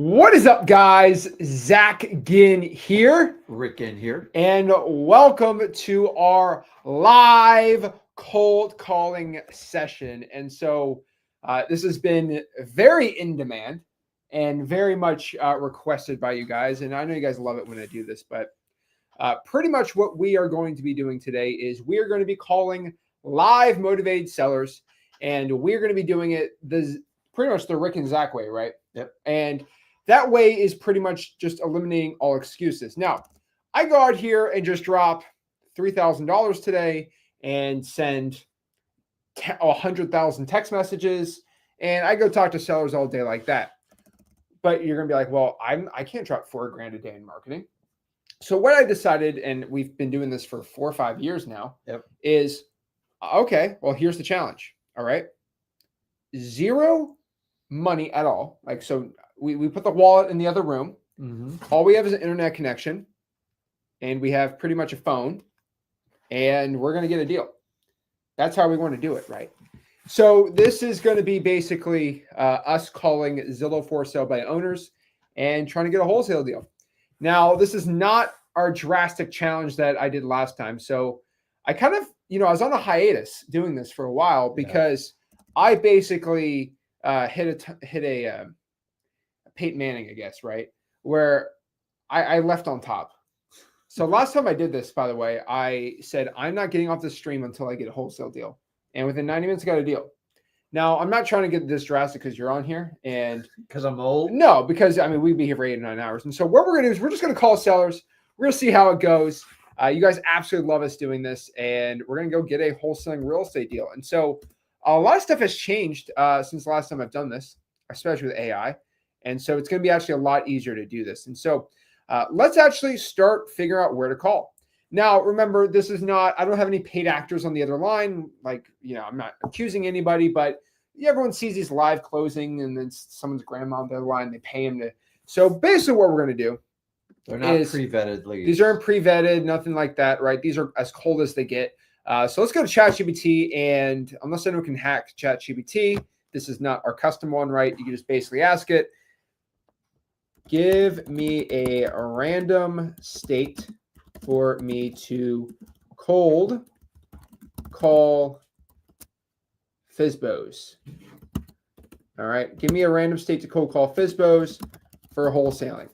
What is up, guys? Zach Ginn here. Rick in here. And welcome to our live cold calling session. And so this has been very in demand and very much requested by you guys. And I know you guys love it when I do this, but pretty much what we are going to be doing today is we are going to be calling live motivated sellers. And we're going to be doing it pretty much the Rick and Zach way, right? Yep. And that way is pretty much just eliminating all excuses. Now, I go out here and just drop $3,000 today and send 100,000 text messages, and I go talk to sellers all day like that. But you're gonna be like, well, I can't drop $4,000 a day in marketing. So what I decided, and we've been doing this for 4 or 5 years now, is okay. Well, here's the challenge. All right, zero money at all. Like so. We put the wallet in the other room. Mm-hmm. All we have is an internet connection, and we have pretty much a phone, and we're going to get a deal. That's how we want to do it, right? So this is going to be basically us calling Zillow for sale by owners and trying to get a wholesale deal. Now, this is not our drastic challenge that I did last time. So I kind of, I was on a hiatus doing this for a while because I basically hit a Peyton Manning, I guess, right? Where I left on top. So last time I did this, by the way, I said, I'm not getting off the stream until I get a wholesale deal. And within 90 minutes, I got a deal. Now, I'm not trying to get this drastic because you're on here. And because I'm old? No, because, we'd be here for 8 or 9 hours. And so what we're going to do is we're just going to call sellers. We're going to see how it goes. You guys absolutely love us doing this. And we're going to go get a wholesaling real estate deal. And so a lot of stuff has changed since the last time I've done this, especially with AI. And so it's going to be actually a lot easier to do this. And so let's actually start figuring out where to call. Now, remember, this is not, I don't have any paid actors on the other line. Like, I'm not accusing anybody, but everyone sees these live closing and then someone's grandma on the other line, they pay him to. So basically what we're going to do. They're not pre-vetted leads. These aren't pre-vetted, nothing like that, right? These are as cold as they get. So let's go to ChatGPT, and unless anyone can hack ChatGPT, this is not our custom one, right? You can just basically ask it, give me a random state for me to cold call FSBOs. All right. Give me a random state to cold call FSBOs for wholesaling.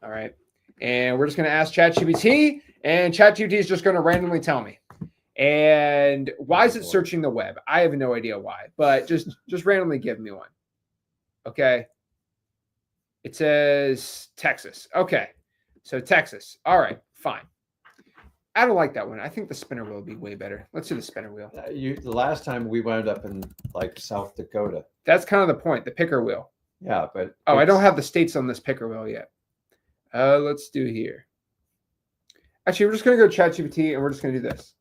All right. And we're just going to ask ChatGPT, and ChatGPT is just going to randomly tell me. And why is it searching the web? I have no idea why, but just randomly give me one. Okay. It says Texas. Okay. So Texas. All right, fine. I don't like that one. I think the spinner wheel would be way better. Let's do the spinner wheel. The last time we wound up in like South Dakota. That's kind of the point, the picker wheel. Yeah, but I don't have the states on this picker wheel yet. Let's do here. Actually, we're just going to go ChatGPT and we're just going to do this.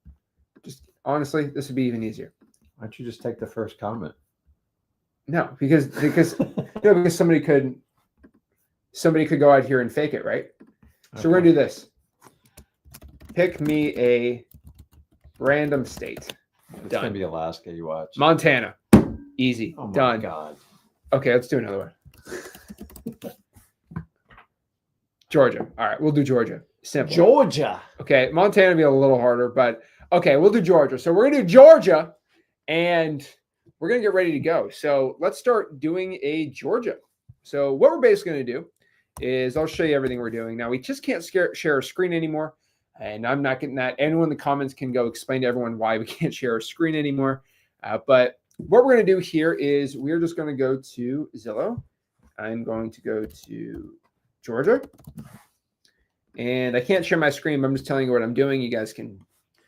Just honestly, this would be even easier. Why don't you just take the first comment? No, because somebody could go out here and fake it, right? So we're going to do this. Pick me a random state. It's going to be Alaska, you watch. Montana. Easy. Oh my Done. God. Okay, let's do another one. Georgia. All right, we'll do Georgia. Simple. Georgia. Okay, Montana would be a little harder, but okay, we'll do Georgia. So we're going to do Georgia, and we're going to get ready to go. So let's start doing a Georgia. So what we're basically going to do is I'll show you everything we're doing. Now, we just can't share our screen anymore, and I'm not getting that. Anyone in the comments can go explain to everyone why we can't share our screen anymore. But what we're going to do here is we're just going to go to Zillow. I'm going to go to Georgia. And I can't share my screen, but I'm just telling you what I'm doing. You guys can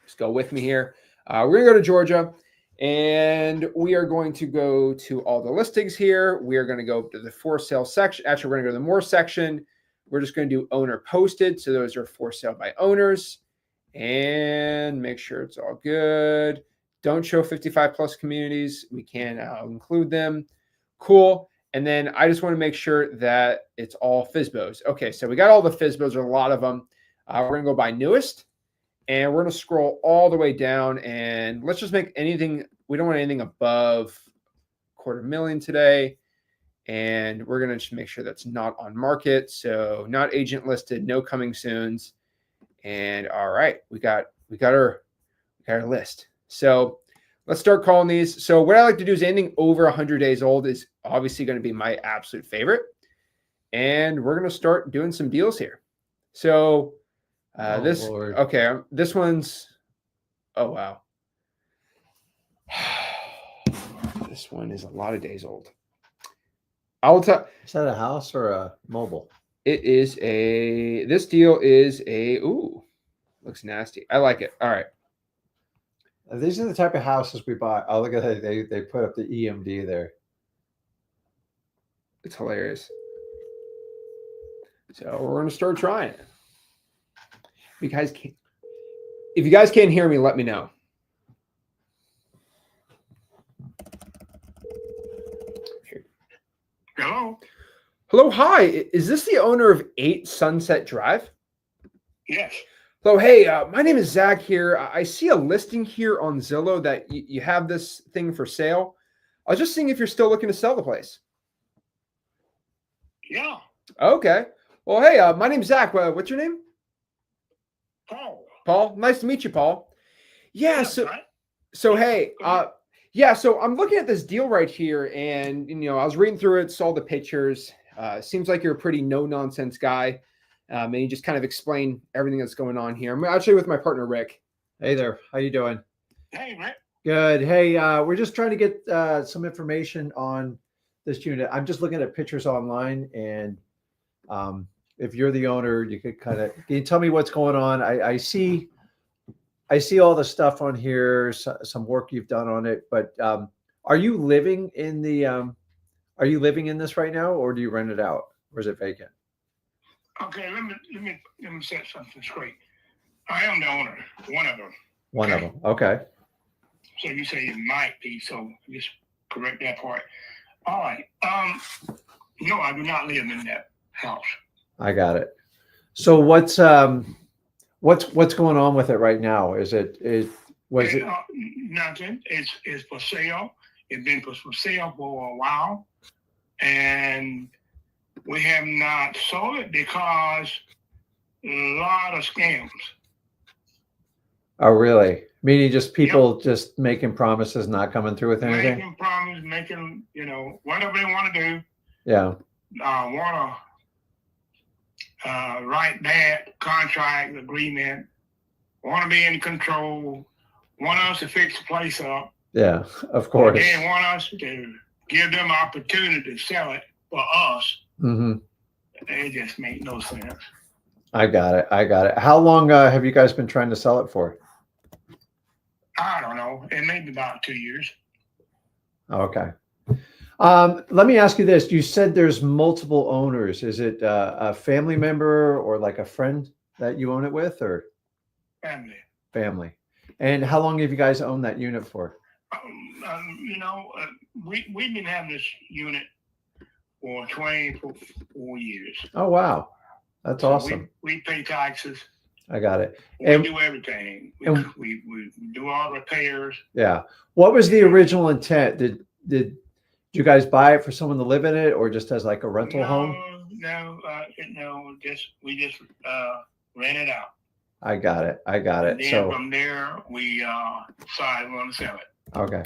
just go with me here. We're going to go to Georgia. And we are going to go to all the listings here. We are going to go to the for sale section. Actually, we're going to go to the more section. We're just going to do owner posted. So those are for sale by owners. And make sure it's all good. Don't show 55 plus communities. We can include them. Cool. And then I just want to make sure that it's all FSBOs. Okay, so we got all the FSBOs, or a lot of them. We're going to go by newest. And we're going to scroll all the way down, and let's just make anything. We don't want anything above $250,000 today. And we're going to just make sure that's not on market. So not agent listed, no coming soons. And all right, we got our list. So let's start calling these. So what I like to do is anything over 100 days old is obviously going to be my absolute favorite. And we're going to start doing some deals here. So Lord. okay, this one's, oh, wow. This one is a lot of days old. I'll tell. Is that a house or a mobile? This deal is ooh, looks nasty. I like it. All right. These are the type of houses we buy. Oh, look at that. They put up the EMD there. It's hilarious. So we're going to start trying it. If you guys can't hear me, let me know. Hello. Hello, hi. Is this the owner of 8 Sunset Drive? Yes. Hello, hey, my name is Zach here. I see a listing here on Zillow that you have this thing for sale. I was just seeing if you're still looking to sell the place. Yeah. Okay. Well, hey, my name's Zach. What's your name? Paul. Paul. Nice to meet you, Paul. Yeah. Right. So hey, yeah. So I'm looking at this deal right here, and I was reading through it, saw the pictures. Seems like you're a pretty no nonsense guy, and you just kind of explain everything that's going on here. I'm actually with my partner Rick. Hey there. How you doing? Hey, Rick. Good. Hey, we're just trying to get some information on this unit. I'm just looking at pictures online, and if you're the owner, you could can you tell me what's going on? I see all the stuff on here, some work you've done on it, but are you living in this right now, or do you rent it out, or is it vacant? Okay, let me set something straight. I am the owner, one of them. One of them. Okay. So you say it might be, so just correct that part. All right. No, I do not live in that house. I got it. So what's going on with it right now? Nothing. It's for sale. It's been for sale for a while, and we have not sold it because a lot of scams. Oh, really? Meaning just people just making promises, not coming through with anything? Making promises, making, whatever they want to do. Yeah. Want to write bad contract agreement, want to be in control, want us to fix the place up. Yeah, of course. They want us to give them opportunity to sell it for us. Mm-hmm. It just make no sense. I got it. How long have you guys been trying to sell it for? I don't know. It may be about 2 years. Okay. Let me ask you this. You said there's multiple owners. Is it a family member or like a friend that you own it with, or? Family. And how long have you guys owned that unit for? We've been having this unit for 24 years. Oh, wow. That's awesome. We pay taxes. I got it. We do everything. We do all repairs. Yeah. What was the original intent? Did you guys buy it for someone to live in it, or just as like a rental home? No. We just rent it out. I got it. And then from there, we decide we want to sell it. Okay.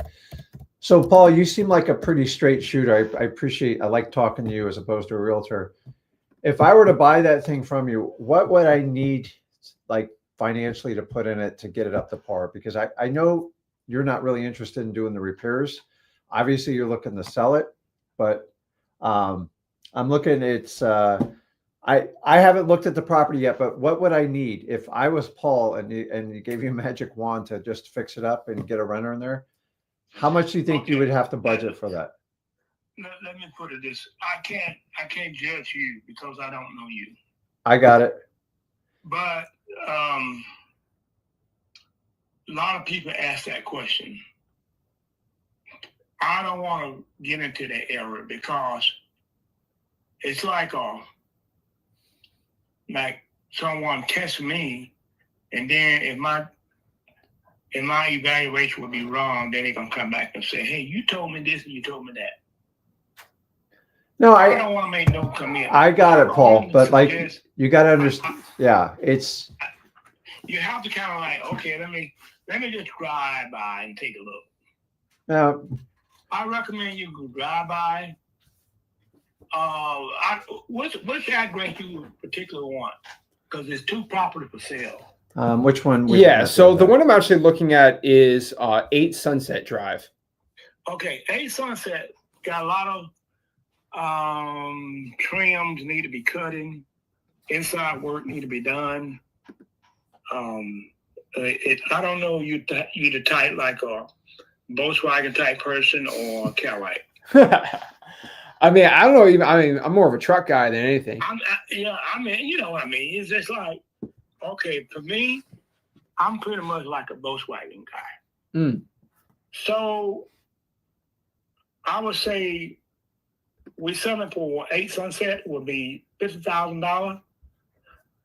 So Paul, you seem like a pretty straight shooter. I like talking to you as opposed to a realtor. If I were to buy that thing from you, what would I need, like, financially to put in it to get it up to par? Because I know you're not really interested in doing the repairs. Obviously, you're looking to sell it, but I'm looking. I haven't looked at the property yet, but what would I need if I was Paul and you gave you a magic wand to just fix it up and get a renter in there? How much do you think you would have to budget for that? Let me put it this: I can't judge you because I don't know you. I got it. But a lot of people ask that question. I don't want to get into that area because it's like someone tests me, and then if my evaluation would be wrong, then they're gonna come back and say, "Hey, you told me this and you told me that." No, I I don't want to make no commitment. I got it, Paul. But like, Suggest- you got to understand. Yeah, it's you have to kind of like, okay, let me just drive by and take a look. now. I recommend you go drive by. Which address you particularly want? Because there's 2 property for sale. Which one? Yeah. So the one I'm actually looking at is 8 Sunset Drive. Okay, 8 Sunset got a lot of trims need to be cutting, inside work need to be done. I don't know you the type like a Volkswagen type person or a Cadillac. I mean, I don't know. Even I mean, I'm more of a truck guy than anything. You know what I mean. It's just like, okay, for me, I'm pretty much like a Volkswagen guy. Mm. So I would say we selling for 8 Sunset would be $50,000.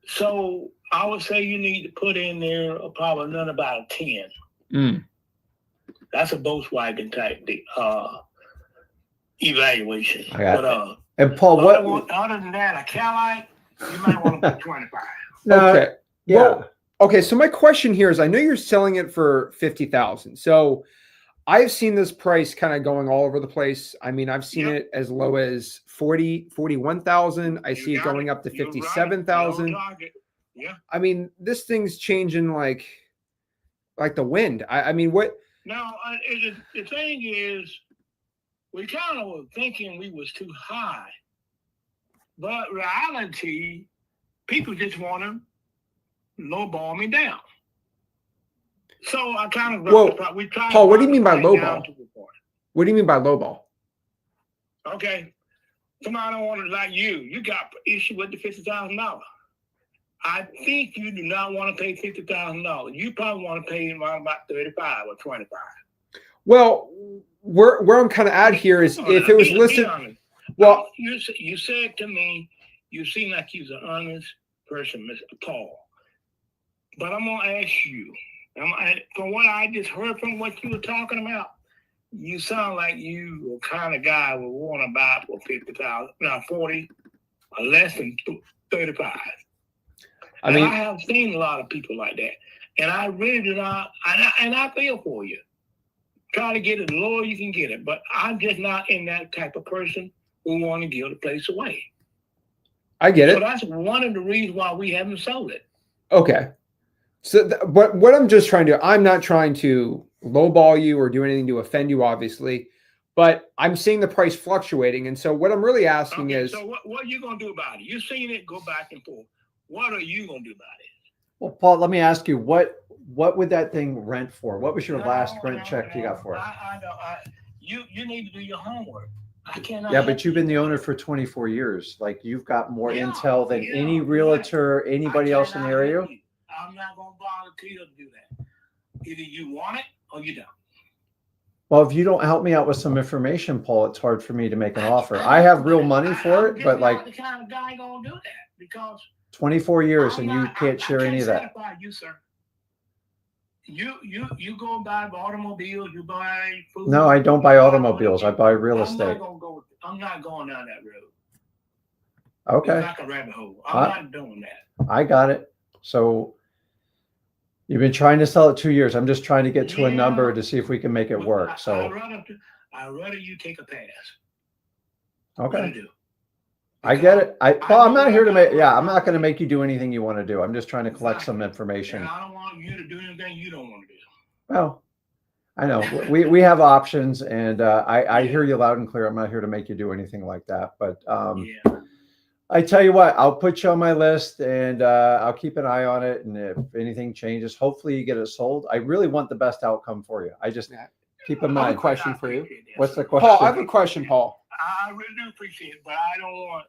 So I would say you need to put in there probably another about a 10. Mm. That's a Volkswagen type evaluation. I got But And Paul, what? other than that, a Cadillac, you might want to put 25. No, Okay. yeah. Well, okay. So my question here is, I know you're selling it for 50,000. So I've seen this price kind of going all over the place. I mean, I've seen Yep. it as low as 41,000. I see it got going it. up to You're right. 57,000. You're on target. Yeah. I mean, this thing's changing like the wind. I mean, what? Now, the thing is, we kind of were thinking we was too high, but reality, people just want to lowball me down. So I kind of Whoa, we tried. Paul, what do you mean by to bring it down lowball? to the point. What do you mean by lowball? Okay, somebody don't want to like you. You got issue with the $50,000. I think you do not want to pay $50,000. You probably want to pay around about 35 or 25. Well, where I'm kind of at here is if it was Be listed. honest. Well, you said to me, you seem like you're an honest person, Mr. Paul. But I'm gonna ask you, from what I just heard from what you were talking about, you sound like you the kind of guy would want to buy for 50,000, now 40, or less than 35. I mean, I have seen a lot of people like that, and I really do not. And I feel for you. Try to get it the lower you can get it, but I'm just not in that type of person who want to give the place away. I get So it. that's one of the reasons why we haven't sold it. Okay. So, but what I'm just trying to, I'm not trying to lowball you or do anything to offend you, obviously, but I'm seeing the price fluctuating. And so what I'm really asking Okay, is, so what are you gonna do about it? You've seen it go back and forth. What are you gonna do about it? Well, Paul, let me ask you, what would that thing rent for? What was your last rent check you got for it? I don't. You need to do your homework. I cannot. Yeah, help but you've been the you. owner for 24 years. Like you've got more Yeah, intel than yeah, any right. realtor, I anybody else in the cannot area. help you. I'm not gonna volunteer to do that. Either you want it or you don't. Well, if you don't help me out with some information, Paul, it's hard for me to make an offer. I have real money for it, but I'm like not the kind of guy gonna do that because 24 years I'm and you not- can't share any of that. satisfy you, sir. You go buy automobiles, you buy food. No, I don't buy automobiles. I buy real I'm estate. I'm not going down that road. Okay, It's like a rabbit hole. I'm not doing that. I got it. So you've been trying to sell it 2 years. I'm just trying to get to a Yeah. number to see if we can make it work. I'd So, rather you take a pass. okay. Really do. I get it. Paul, I'm not here to make, yeah, I'm not going to to make you do anything you want to do. I'm just trying to collect some information. And I don't want you to do anything you don't want to do. Well, I know we have options and I hear you loud and clear. I'm not here to make you do anything like that, but Yeah. I tell you what, I'll put you on my list and I'll keep an eye on it. And if anything changes, hopefully you get it sold. I really want the best outcome for you. I just keep in I have a mind. question for you. What's the question? Paul, I have a question, Paul. I really do appreciate it, but I don't want.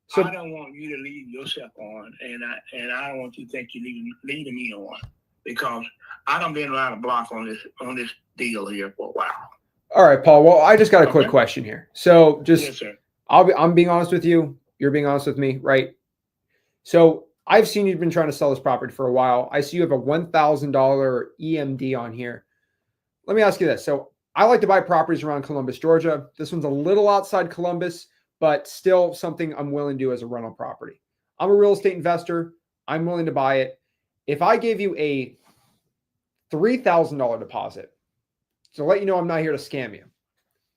So- I don't want you to leave yourself on, and I don't want you to think you're leading me on, because I done been around the block on this deal here for a while. All right, Paul. Well, I just got a quick Okay. question here. So just, Yes, sir. I'm being honest with you. You're being honest with me, right? So I've seen you've been trying to sell this property for a while. I see you have a $1,000 EMD on here. Let me ask you this. So I like to buy properties around Columbus, Georgia. This one's a little outside Columbus, but still something I'm willing to do as a rental property. I'm a real estate investor. I'm willing to buy it. If I gave you a $3,000 deposit, to let you know I'm not here to scam you,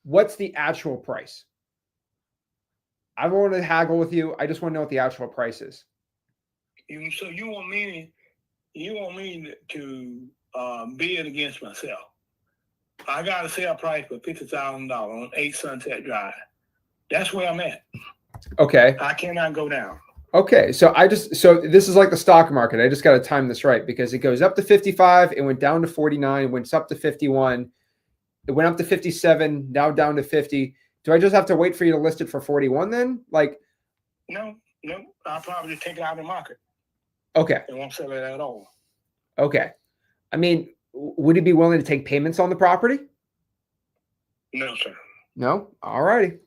what's the actual price? I don't want to haggle with you. I just want to know what the actual price is. So you want me to bid against myself? I got a sale price for $50,000 on 8 Sunset Drive. That's where I'm at. Okay. I cannot go down. Okay. So this is like the stock market. I just got to time this right because it goes up to 55. It went down to 49, went up to 51. It went up to 57, now down to 50. Do I just have to wait for you to list it for 41 then? Like, no, I'll probably take it out of the market. Okay. It won't sell it at all. Okay. I mean, would you be willing to take payments on the property? No, sir. No? All righty.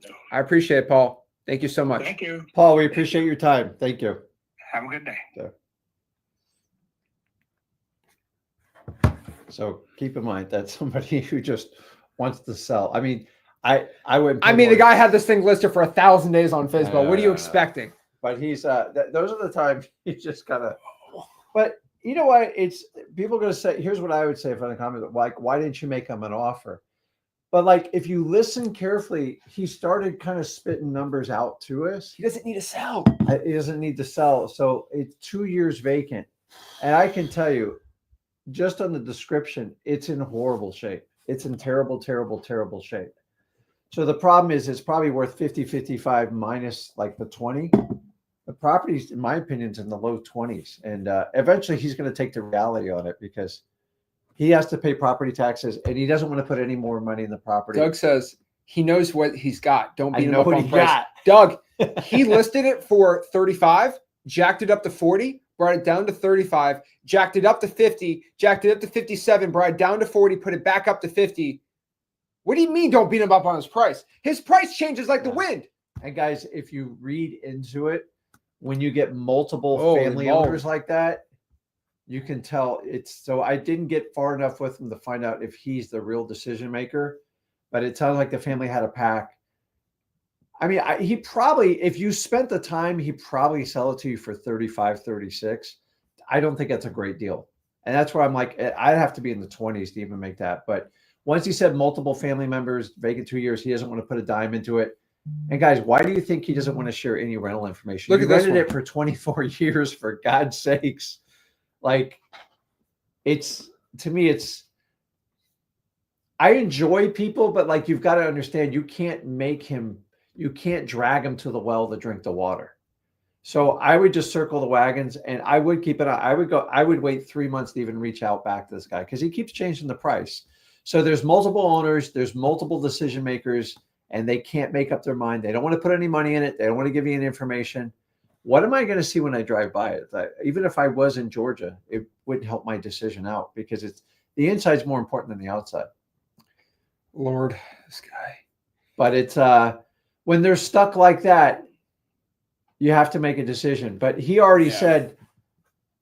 No. I appreciate it, Paul. Thank you so much. Thank you. Paul, we appreciate your time. Thank you. Have a good day. So keep in mind that somebody who just wants to sell. I mean, I wouldn't. I mean, the guy had this thing listed for 1,000 days on Facebook. What are you No. expecting? But he's those are the times you just gotta. But you know what? It's people are gonna say. Here's what I would say for the comment: like, why didn't you make him an offer? But like, if you listen carefully, he started kind of spitting numbers out to us. He doesn't need to sell. He doesn't need to sell, so it's 2 years vacant, and I can tell you, just on the description, it's in horrible shape. It's in terrible, terrible, terrible shape. So the problem is it's probably worth 50, 55 minus like the 20. The property's, in my opinion, is in the low 20s. And eventually he's going to take the reality on it because he has to pay property taxes and he doesn't want to put any more money in the property. Doug says he knows what he's got. Don't I beat him know up what on he price. got. Doug, he listed it for 35, jacked it up to 40, brought it down to 35, jacked it up to 50, jacked it up to 57, brought it down to 40, put it back up to 50. What do you mean don't beat him up on his price? His price changes like the wind. And guys, if you read into it, when you get multiple Holy family moly. owners like that, you can tell it's so. I didn't get far enough with him to find out if he's the real decision maker, but it sounds like the family had a pack. I mean, he probably, if you spent the time, he probably sell it to you for 35, 36. I don't think that's a great deal. And that's where I'm like, I'd have to be in the 20s to even make that. But once he said multiple family members, vacant 2 years, he doesn't want to put a dime into it. And guys, why do you think he doesn't want to share any rental information? Look He at this rented one. it for 24 years, for God's sakes. Like, it's, to me, it's, I enjoy people, but like, you've got to understand, you can't drag him to the well to drink the water. So I would just circle the wagons and I would keep it on. I would wait 3 months to even reach out back to this guy because he keeps changing the price. So there's multiple owners, there's multiple decision makers, and they can't make up their mind. They don't want to put any money in it. They don't want to give you any information. What am I going to see when I drive by it? Even if I was in Georgia, it wouldn't help my decision out because it's the inside's more important than the outside. Lord, this guy. But it's when they're stuck like that, you have to make a decision. But he already said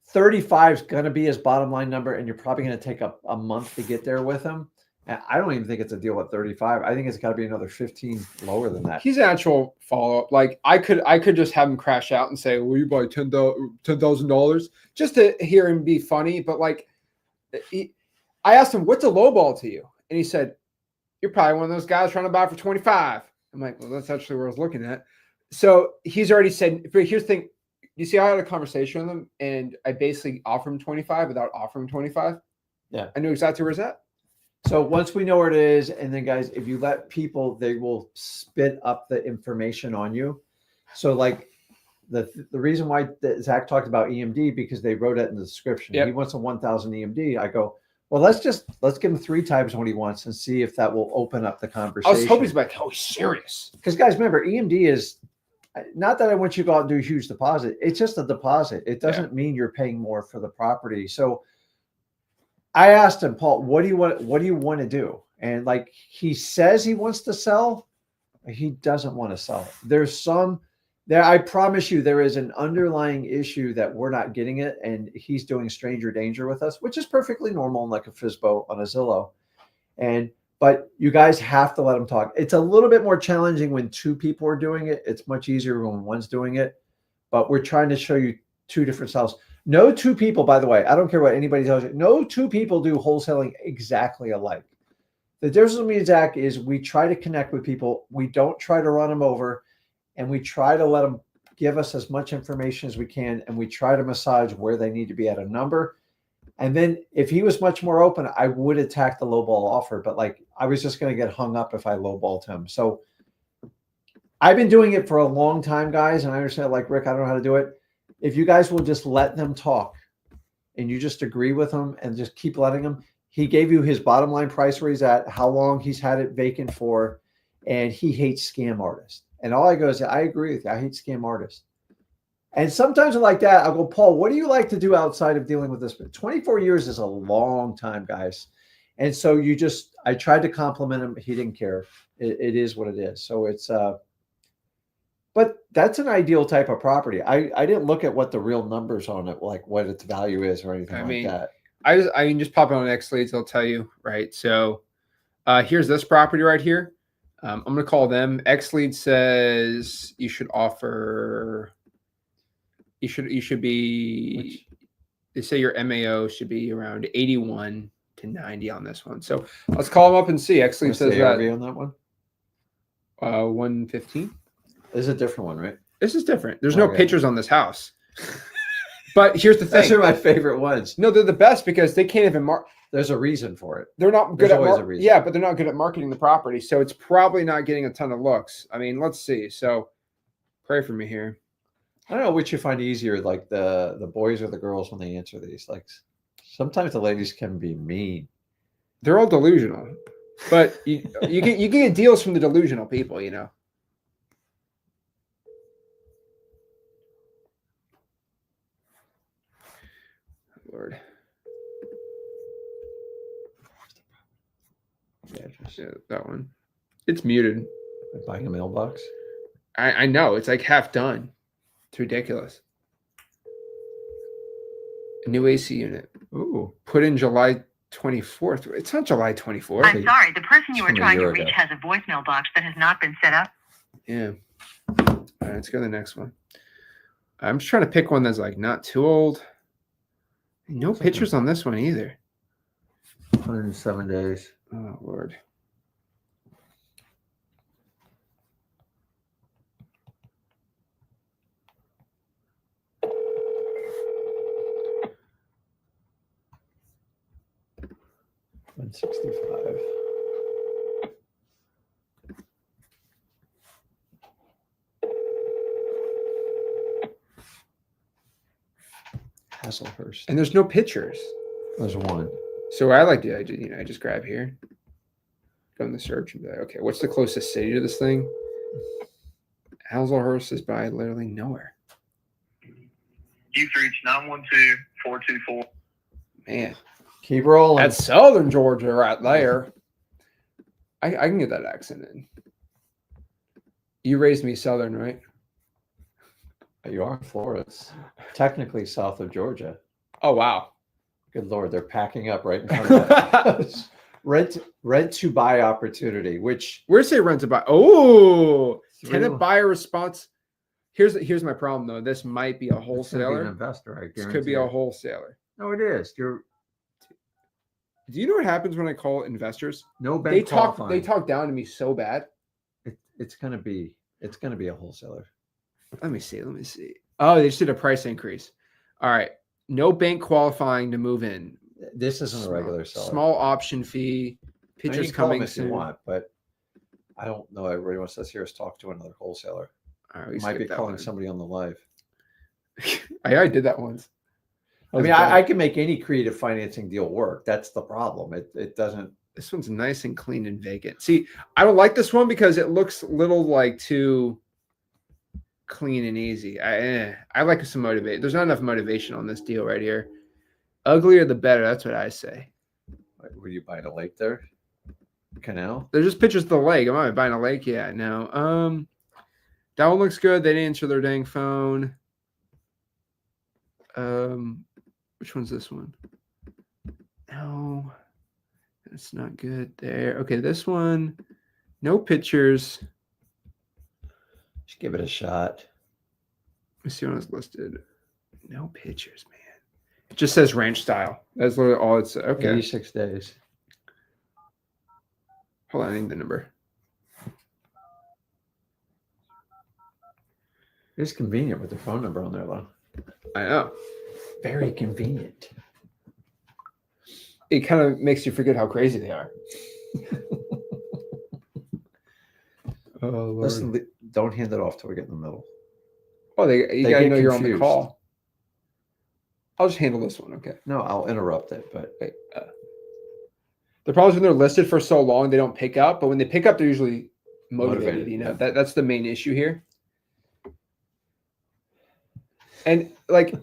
35 is going to be his bottom line number, and you're probably going to take a month to get there with him. And I don't even think it's a deal at 35. I think it's got to be another 15 lower than that. He's an actual follow-up. Like I could just have him crash out and say, "Will you buy $10,000?" just to hear him be funny. But like, I asked him, "What's a low ball to you?" And he said, "You're probably one of those guys trying to buy for 25." I'm like, "Well, that's actually what I was looking at." So he's already said. But here's the thing: you see, I had a conversation with him, and I basically offered him 25 without offering 25. Yeah, I knew exactly where it's at. So once we know where it is, and then guys, if you let people, they will spit up the information on you. So like the reason why Zach talked about EMD, because they wrote it in the description. Yep. He wants a 1,000 EMD. I go, well, let's give him 3 times what he wants and see if that will open up the I conversation. was hoping he's like, "Oh, he's serious." Because guys, remember, EMD is not that I want you to go out and do a huge deposit. It's just a deposit. It doesn't mean you're paying more for the property. So I asked him, Paul, what do you want to do? And like, he says he wants to sell. He doesn't want to sell it. I promise you, there is an underlying issue that we're not getting it. And he's doing stranger danger with us, which is perfectly normal, like a FSBO on a Zillow. And but you guys have to let them talk. It's a little bit more challenging when two people are doing it. It's much easier when one's doing it, but we're trying to show you two different styles. No two people, by the way, I don't care what anybody tells you. No two people do wholesaling exactly alike. The difference with me and Zach is we try to connect with people. We don't try to run them over, and we try to let them give us as much information as we can, and we try to massage where they need to be at a number. And then if he was much more open, I would attack the lowball offer, but like I was just going to get hung up if I lowballed him. So I've been doing it for a long time, guys, and I understand, like, Rick, I don't know how to do it. If you guys will just let them talk and you just agree with them and just keep letting them, he gave you his bottom line price where he's at, how long he's had it vacant for, and he hates scam artists. And all I go is, I agree with you. I hate scam artists. And sometimes like that, I'll go, Paul, what do you like to do outside of dealing with this? 24 years is a long time, guys. And so I tried to compliment him. He didn't care. It is what it is. So it's, but that's an ideal type of property. I didn't look at what the real numbers on it, like what its value is or anything that. I mean, just pop it on X Leads. They'll tell you, right? So here's this property right here. I'm going to call them. X Lead says you should offer. You should be. They say your MAO should be around 81 to 90 on this one. So let's call them up and see. X Lead says that on that one. 115. This is a different one, right? This is different. There's no pictures on this house. But here's the thing. Those are my favorite ones. No, they're the best because they can't even mark. There's a reason for it. They're not good There's at always a reason. yeah, but they're not good at marketing the property, so it's probably not getting a ton of looks. I mean, let's see. So, pray for me here. I don't know which you find easier, like the boys or the girls when they answer these. Like sometimes the ladies can be mean. They're all delusional, but you get deals from the delusional people, you know. Lord. Yeah, that one. It's muted. Buying a mailbox. I know. It's like half done. It's ridiculous. A new AC unit. Ooh. Put in July 24th. It's not July 24th. I'm sorry. The person you were from a trying to year reach ago. has a voicemail box that has not been set up. Yeah. All right, let's go to the next one. I'm just trying to pick one that's like not too old. No pictures on this one either. 107 days. Oh, Lord. $165. Hasselhurst. And there's no pictures. There's one. So I like to, I just grab here, go in the search and be like, okay, what's the closest city to this thing? Hazelhurst is by literally nowhere. You've reached 912-424. Man, Keep rolling. that's Southern Georgia right there. I can get that accent in. You raised me Southern, right? You are in Florida. It's technically south of Georgia. Oh, wow. Good Lord, they're packing up right in front of us. rent to buy opportunity, which Where's say rent to buy? Oh, Three- tenant buyer response. Here's my problem though. This might be a it's gonna be an wholesaler. investor. I This could be a guarantee it. wholesaler. No, it is. Do you know what happens when I call investors? No bank They talk qualifying. down to me so bad. It's gonna be a wholesaler. Let me see. Oh, they just did a price increase. All right. No bank qualifying to move in. This isn't a regular seller. Small option fee. Now, you Pictures can call them coming if you soon. want, but I don't know. Everybody wants to hear us talk to another wholesaler. All right, we Might be skipped that calling one. somebody on the live. I did that once. I mean, I can make any creative financing deal work. That's the problem. It doesn't. This one's nice and clean and vacant. See, I don't like this one because it looks a little like too clean and easy. I like some motivate. There's not enough motivation on this deal right here. Uglier the better. That's what I say. Were you buying a lake there? Canal? There's just pictures of the lake. Am I buying a lake? Yeah, no. That one looks good. They didn't answer their dang phone. Which one's this one? No. That's not good there. Okay, this one, no pictures. Just give it a shot. Let's see what was listed. No pictures, man. It just says ranch style. That's literally all it's okay. 86 days. Hold on, I need the number. It's convenient with the phone number on there, though. I know. Very convenient. It kind of makes you forget how crazy they are. Oh, Lord. Listen, don't hand it off till we get in the middle. Oh, you They gotta get know you're on the confused. call. I'll just handle this one. Okay. No, I'll interrupt it, but Wait, the problem is when they're listed for so long, they don't pick up. But when they pick up, they're usually motivated. You know, yeah. that's the main issue here. And like,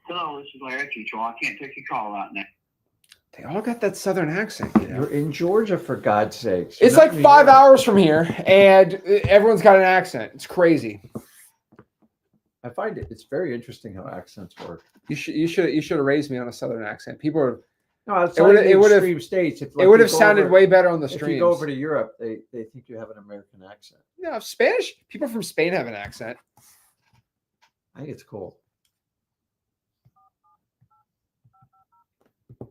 Hello, this is Larry Teacher. I can't take your call out now. they all got that southern accent. You know? you're in Georgia, for God's sakes. It's like 5 hours from here, and everyone's got an accent. It's crazy. I find it's very interesting how accents work. You should have raised me on a southern accent. People are. No, it's it would've- extreme states. If, It would have sounded way better on the If you streams. go over to Europe, they think you have an American accent. No, Spanish. People from Spain have an accent. I think it's cool. I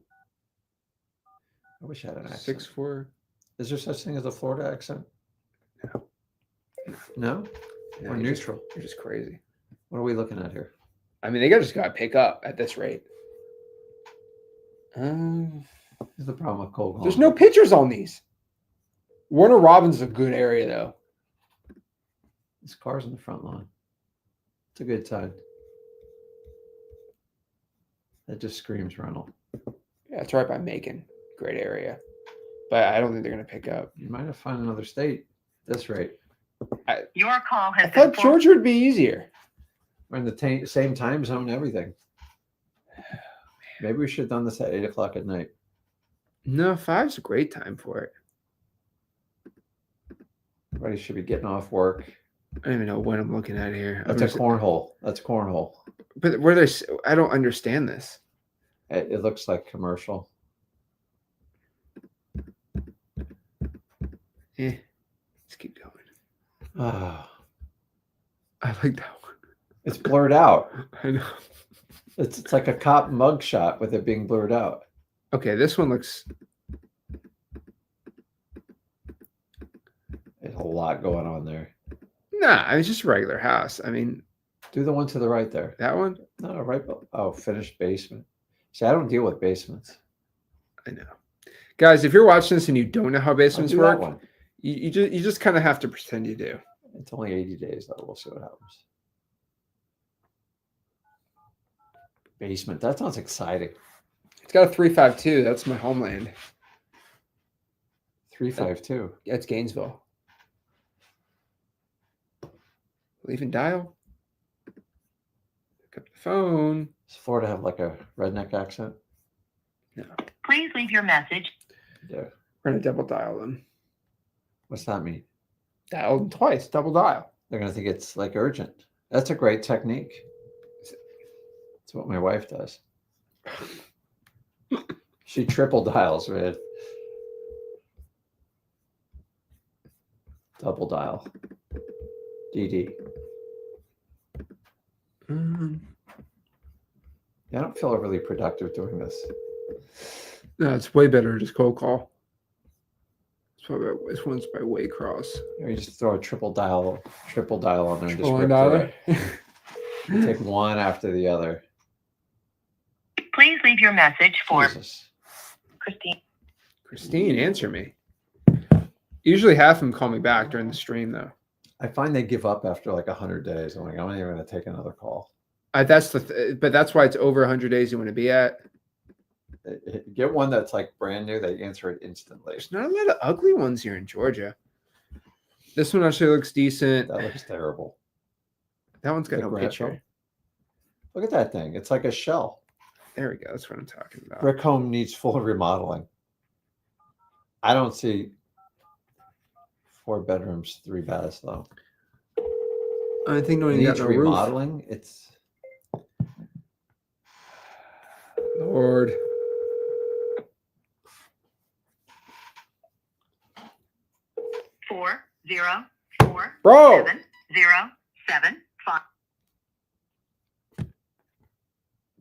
wish I had an accent. 6'4". Is there such thing as a Florida accent? No. No? No, Or you're just- neutral? You're just crazy. What are we looking at here? I mean, they just got to pick up at this rate. Here's the problem with cold calling. There's no pictures on these. Warner Robins is a good area, though. This car's in the front lawn. It's a good sign. That just screams rental. Yeah, it's right by Macon. Great area. But I don't think they're going to pick up. You might have found another state at this rate. Your call I has thought been Georgia would be easier. We're in the same time zone, everything. Maybe we should have done this at 8 o'clock at night. No, 5's a great time for it. Everybody should be getting off work. I don't even know what I'm looking at here. That's a cornhole. That's cornhole. But where they, I don't understand this. It looks like commercial. Let's keep going. Ah, I like that one. it's blurred out. I know. It's like a cop mug shot with it being blurred out. Okay, this one looks. There's a lot going on there. Nah, it's just a regular house. I mean, Do the one to the right there. that one. No, right. Oh, finished basement. See, I don't deal with basements. I know. Guys, if you're watching this and you don't know how I'll basements do that work, one. you just kind of have to pretend you do. It's only 80 days, though. We'll see what happens. Basement. That sounds exciting. It's got a 352. That's my homeland. 352. Yeah, it's Gainesville. Leave and dial. Pick up the phone. Does Florida have like a redneck accent? No, Please leave your message. Yeah. we're gonna double dial them. What's that mean? Dial them twice. Double dial. They're going to think it's like urgent. That's a great technique. That's what my wife does. She triple dials, man. Double dial. DD. Yeah, I don't feel overly productive doing this. No, it's way better to just cold call. This one's by Waycross. You just throw a triple dial on there and just Triple rip dialer. through it. You take one after the other. Please leave your message for Jesus. Christine. Christine, answer me. Usually half of them call me back during the stream, though. I find they give up after like 100 days. I'm like, I'm not even going to take another call. But that's why it's over 100 days you want to be at. Get one that's like brand new. They answer it instantly. There's not a lot of ugly ones here in Georgia. This one actually looks decent. That looks terrible. That one's got The no Granville? picture. Look at that thing. It's like a shell. There we go. That's what I'm talking about. Brick home needs full remodeling. I don't see 4 bedrooms, 3 baths though. I think no one Needs got no roof. remodeling. It's Lord. Bro. 4047075.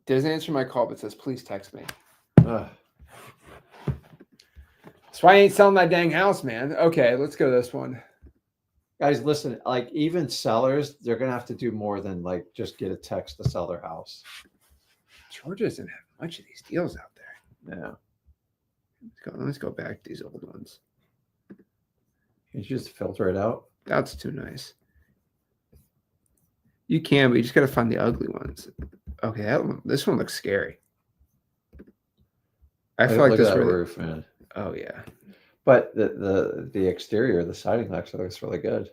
Doesn't answer my call, but says, please text me. Ugh. That's why I ain't selling that dang house, man. Okay, let's go this one. Guys, listen, like even sellers, they're gonna have to do more than like just get a text to sell their house. Georgia doesn't have much of these deals out there. Yeah. Let's go back to these old ones. You just filter it out. That's too nice. You can, but you just got to find the ugly ones. Okay, this one looks scary. I feel like Look this at that really. roof, man. Oh yeah. But the exterior, the siding actually looks really good.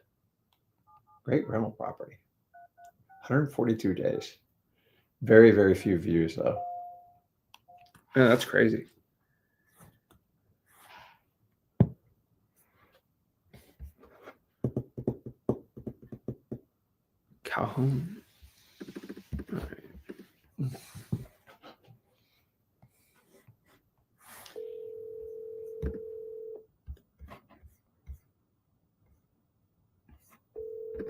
Great rental property. 142 days. Very, very few views though. Yeah, that's crazy. Calhoun. All right.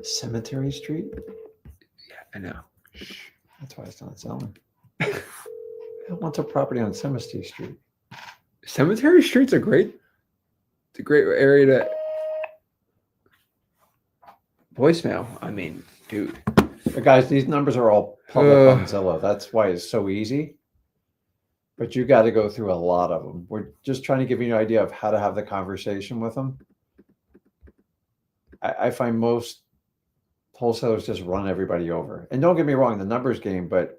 Cemetery Street? Yeah, I know. That's why it's not selling. I want a property on Cemetery Street. Cemetery Street's a great. It's a great area to. Voicemail. I mean, dude. But guys, these numbers are all public on Zillow. That's why it's so easy. But you got to go through a lot of them. We're just trying to give you an idea of how to have the conversation with them. I find most wholesalers just run everybody over. And don't get me wrong, the numbers game, but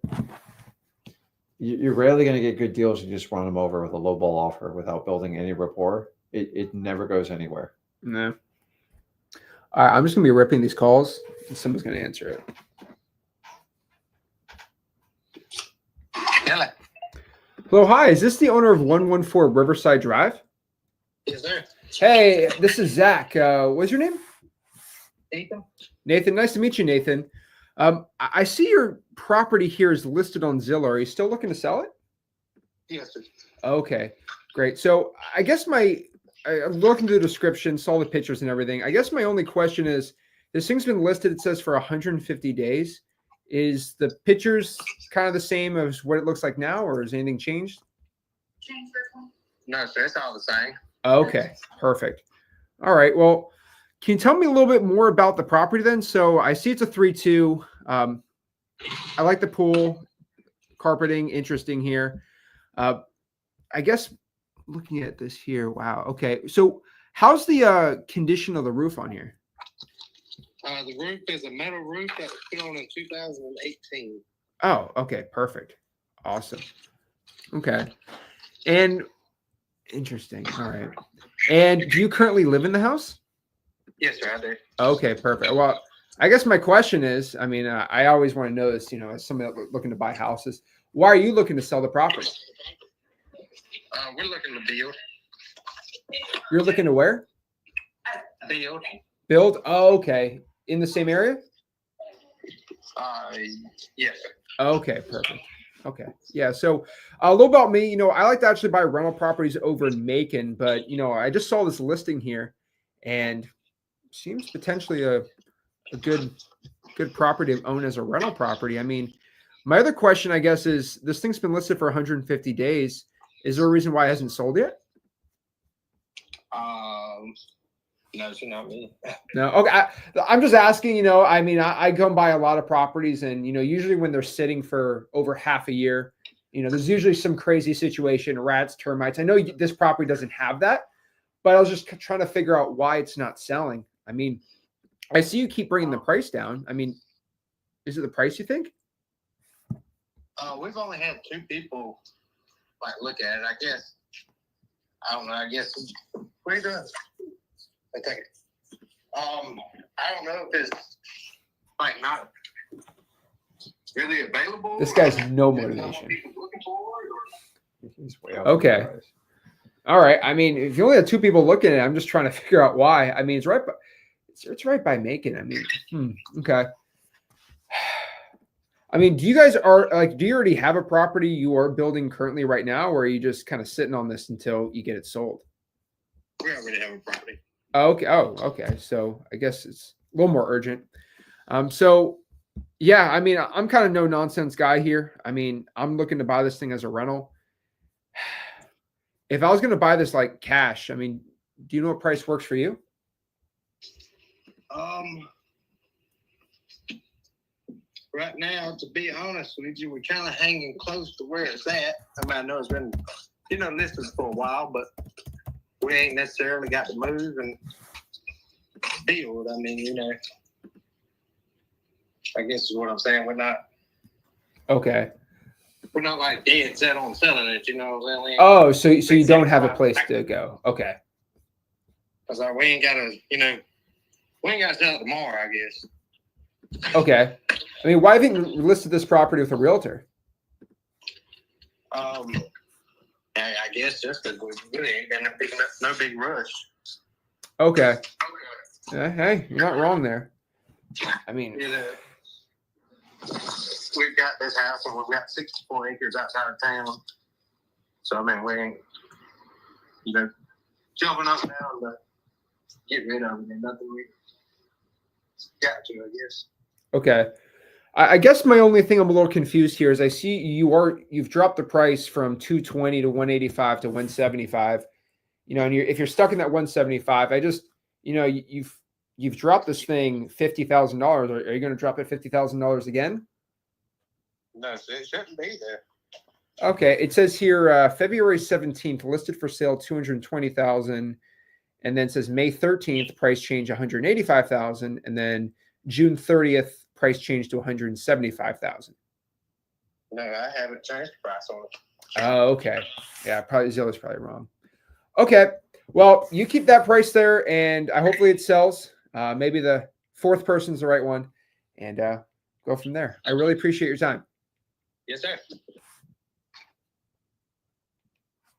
you're rarely going to get good deals. You just run them over with a low ball offer without building any rapport. It never goes anywhere. No. All right, I'm just gonna be ripping these calls, and someone's gonna answer it. Hello. Hello, hi. Is this the owner of 114 Riverside Drive? Yes, sir. Hey, this is Zach. What's your name? Ethan? Nathan. Nice to meet you, Nathan. I see your property here is listed on Zillow. Are you still looking to sell it? Yes, sir. Okay, great. So I guess I looked into the description, saw the pictures and everything. I guess my only question is, this thing's been listed, it says for 150 days. Is the pictures kind of the same as what it looks like now, or has anything changed? No, sir. It's all the same. Okay, perfect. All right. Well, can you tell me a little bit more about the property then? So I see it's a 3-2. I like the pool, carpeting, interesting here. I guess looking at this here, wow. Okay. So how's the condition of the roof on here? The roof is a metal roof that was put on in 2018. Oh, okay. Perfect. Awesome. Okay. And interesting. All right. And do you currently live in the house? Yes, sir, I do. Okay, perfect. Well, I guess my question is, I mean, I always want to know this, as somebody looking to buy houses, why are you looking to sell the property? We're looking to build. You're looking to where? Build. Build? Oh, okay. In the same area? Yes, sir. Okay, perfect. Okay. Yeah. So a little about me, I like to actually buy rental properties over in Macon, but I just saw this listing here and seems potentially a good property to own as a rental property. I mean, my other question, I guess, is this thing's been listed for 150 days. Is there a reason why it hasn't sold yet? No, sir, not me. No. Okay. I'm just asking, I mean, I go and buy a lot of properties and, usually when they're sitting for over half a year, there's usually some crazy situation, rats, termites. I know this property doesn't have that, but I was just trying to figure out why it's not selling. I mean, I see you keep bringing the price down. I mean, is it the price you think? We've only had 2 people look at it. I guess. I don't know. I guess. What are you doing? I take it. I don't know if it's not really available. This guy's no There's motivation. people looking for it, or- He's way up Okay. in the price. All right. I mean, if you only have 2 people looking at it, I'm just trying to figure out why. I mean, it's right by Macon. I mean, okay. I mean, do you guys do you already have a property you are building currently right now, or are you just kind of sitting on this until you get it sold? We already have a property. Okay. Oh, okay. So I guess it's a little more urgent. So yeah, I mean, I'm kind of no nonsense guy here. I mean, I'm looking to buy this thing as a rental. If I was going to buy this like cash, I mean, do you know what price works for you? Right now, to be honest with you, we're kind of hanging close to where it's at. I mean, I know it's been, listed for a while, but we ain't necessarily got to move and build. I mean, I guess is what I'm saying. Okay. We're not like dead set on selling it. You know what I'm saying? Oh, so you don't have a place to go. Okay. Cause we ain't got to, we ain't got to sell it tomorrow, I guess. Okay. I mean, why haven't you listed this property with a realtor? I guess just because we really ain't been no big rush. Okay. Hey, you're not wrong there. I mean, We've got this house and we've got 64 acres outside of town. So, I mean, we ain't, jumping up and down to get rid of it. And nothing we got to, I guess. okay. I guess my only thing I'm a little confused here is I see you've dropped the price from 220 to 185 to 175. And if you're stuck in that 175, I just, you've dropped this thing $50,000. Are you going to drop it $50,000 again? No, it shouldn't be there. Okay, it says here February 17th listed for sale 220,000, and then it says May 13th price change 185,000, and then June 30th price change to 175,000. No, I haven't changed the price on it. Oh, okay. Yeah, probably Zillow's probably wrong. Okay, well, you keep that price there, and hopefully it sells. Maybe the fourth person's the right one, and go from there. I really appreciate your time. Yes, sir.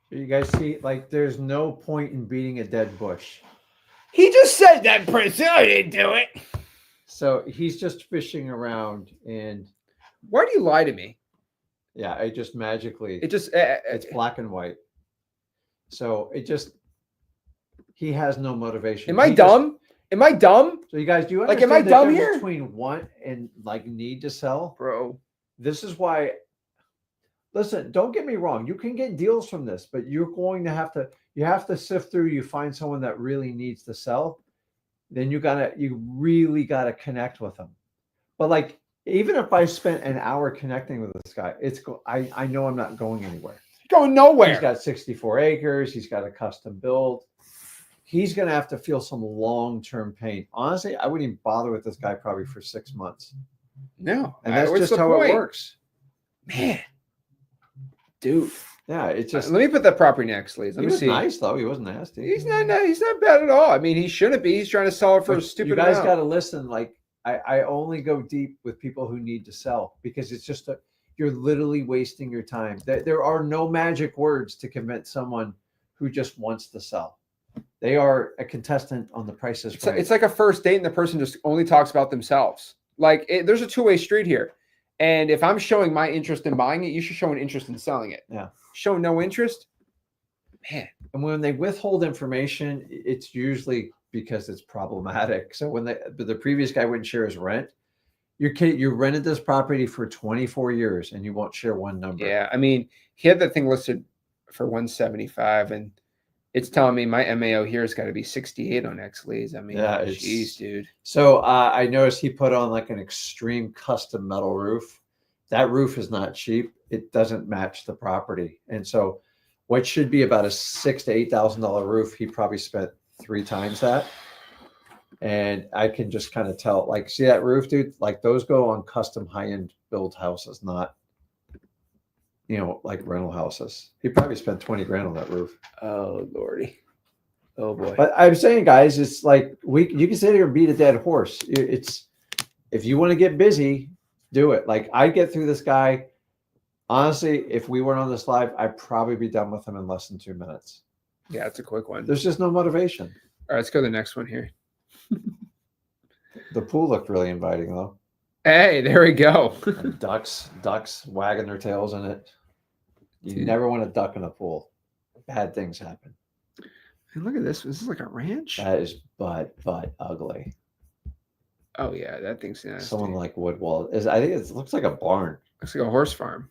You guys see, like, there's no point in beating a dead bush. He just said that person. I didn't do it. So he's just fishing around, and Why do you lie to me? yeah, it just magically, It just it's black and white. So he has no motivation. Am I He just- dumb? Am I dumb, So you guys, do you Like, understand am I the dumb difference here? between want and like need to sell? bro? This is why. Listen, don't get me wrong. You can get deals from this, but you're going to have to sift through. You find someone that really needs to sell, then you really gotta connect with them. But like, even if I spent an hour connecting with this guy, I know I'm not going anywhere. Going nowhere. He's got 64 acres. He's got a custom build. He's going to have to feel some long-term pain. Honestly, I wouldn't even bother with this guy probably for 6 months. No, And that's what's just the how point? it works. Man, dude. Yeah, it's just. Let me put that property next, please. Let He me was see. nice though. He wasn't nasty. He's not bad at all. I mean, he shouldn't be. He's trying to sell it for a But stupid you guys amount. got to listen. Like, I only go deep with people who need to sell because it's just you're literally wasting your time. There are no magic words to convince someone who just wants to sell. They are a contestant on the Price is Right. It's like a first date and the person just only talks about themselves. Like, there's a two-way street here. And if I'm showing my interest in buying it, you should show an interest in selling it. Yeah. Show no interest, man. And when they withhold information, it's usually because it's problematic. So when the previous guy wouldn't share his rent, you rented this property for 24 years and you won't share one number. Yeah, I mean, he had that thing listed for 175, and it's telling me my MAO here has got to be 68 on XLeads. I mean, Yeah, jeez, dude. So I noticed he put on like an extreme custom metal roof. That roof is not cheap. It doesn't match the property. And so what should be about a $6,000 to $8,000 roof, he probably spent 3 times that. And I can just kind of tell, like, see that roof, dude? Like, those go on custom high-end build houses, not, like rental houses. He probably spent 20 grand on that roof. Oh, Lordy. Oh, boy. But I'm saying, guys, it's like you can sit here and beat a dead horse. It's if you want to get busy, do it. Like, I get through this guy. Honestly, if we weren't on this live, I'd probably be done with him in less than 2 minutes. Yeah, it's a quick one. There's just no motivation. All right, let's go to the next one here. The pool looked really inviting, though. Hey, there we go. And ducks wagging their tails in it. You Dude. never want to duck in a pool. Bad things happen. And look at this. This is like a ranch. That is but ugly. Oh yeah, that thing's nasty. Someone like Woodwall is. I think it looks like a barn. Looks like a horse farm.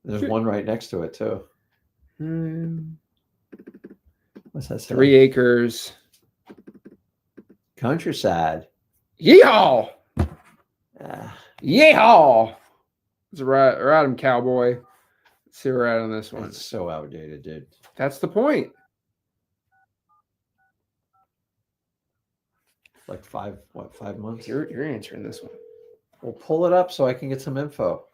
There's one right next to it too. What's that say? 3 acres. Countryside. Yeehaw! Ah, Yeehaw! Let's ride him, cowboy. Let's see where we're at on this one. it's so outdated, dude. That's the point. Like 5 months? You're answering this one. Well, pull it up so I can get some info.